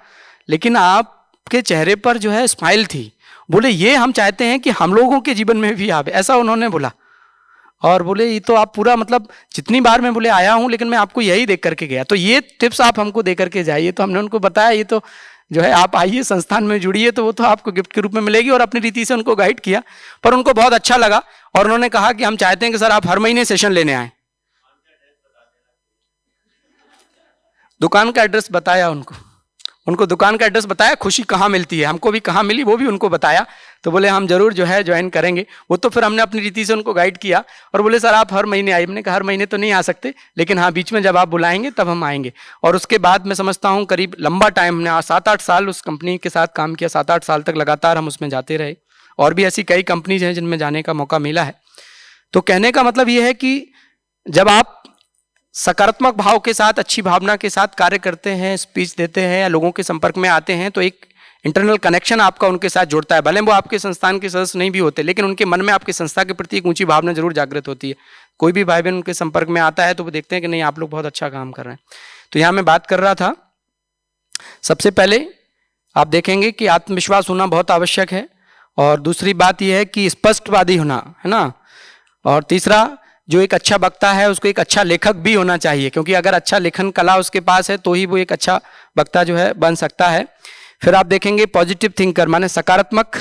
लेकिन आपके चेहरे पर जो है स्माइल थी। बोले ये हम चाहते हैं कि हम लोगों के जीवन में भी आवे, ऐसा उन्होंने बोला। और बोले ये तो आप पूरा, मतलब जितनी बार मैं बोले आया हूं, लेकिन मैं आपको यही देख करके गया, तो ये टिप्स आप हमको दे करके जाइए। तो हमने उनको बताया ये तो जो है आप आइए संस्थान में जुड़िए, तो वो तो आपको गिफ्ट के रूप में मिलेगी। और अपनी रीति से उनको गाइड किया, पर उनको बहुत अच्छा लगा। और उन्होंने कहा कि हम चाहते हैं कि सर आप हर महीने सेशन लेने आए। दुकान का एड्रेस बताया उनको दुकान का एड्रेस बताया, खुशी कहाँ मिलती है, हमको भी कहाँ मिली वो भी उनको बताया। तो बोले हम जरूर जो है ज्वाइन करेंगे। वो तो फिर हमने अपनी रीति से उनको गाइड किया और बोले सर आप हर महीने आइए। मैंने कहा हर महीने तो नहीं आ सकते, लेकिन हाँ बीच में जब आप बुलाएंगे तब हम आएंगे। और उसके बाद मैं समझता हूँ करीब लंबा टाइम, हमने 7-8 साल उस कंपनी के साथ काम किया। 7-8 साल तक लगातार हम उसमें जाते रहे। और भी ऐसी कई कंपनीज हैं जिनमें जाने का मौका मिला है। तो कहने का मतलब ये है कि जब आप सकारात्मक भाव के साथ, अच्छी भावना के साथ कार्य करते हैं, स्पीच देते हैं या लोगों के संपर्क में आते हैं, तो एक इंटरनल कनेक्शन आपका उनके साथ जुड़ता है। भले वो आपके संस्थान के सदस्य नहीं भी होते, लेकिन उनके मन में आपकी संस्था के प्रति एक ऊंची भावना जरूर जागृत होती है। कोई भी भाई बहन उनके संपर्क में आता है तो वो देखते हैं कि नहीं आप लोग बहुत अच्छा काम कर रहे हैं। तो यहाँ मैं बात कर रहा था, सबसे पहले आप देखेंगे कि आत्मविश्वास होना बहुत आवश्यक है। और दूसरी बात यह है कि स्पष्टवादी होना, है ना। और तीसरा, जो एक अच्छा वक्ता है उसको एक अच्छा लेखक भी होना चाहिए, क्योंकि अगर अच्छा लेखन कला उसके पास है तो ही वो एक अच्छा वक्ता जो है बन सकता है। फिर आप देखेंगे पॉजिटिव थिंकर, माने सकारात्मक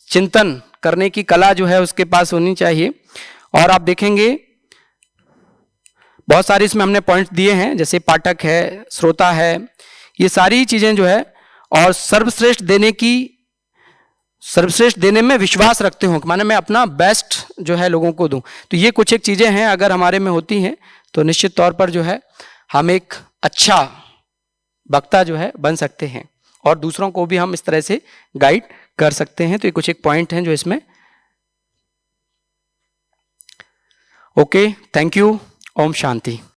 चिंतन करने की कला जो है उसके पास होनी चाहिए। और आप देखेंगे बहुत सारे इसमें हमने पॉइंट दिए हैं, जैसे पाठक है, श्रोता है, ये सारी चीजें जो है। और सर्वश्रेष्ठ देने में विश्वास रखते हो, माने मैं अपना बेस्ट जो है लोगों को दूं। तो ये कुछ एक चीजें हैं, अगर हमारे में होती हैं तो निश्चित तौर पर जो है हम एक अच्छा वक्ता जो है बन सकते हैं और दूसरों को भी हम इस तरह से गाइड कर सकते हैं। तो ये कुछ एक पॉइंट हैं जो इसमें। Okay, thank you. ओम शांति।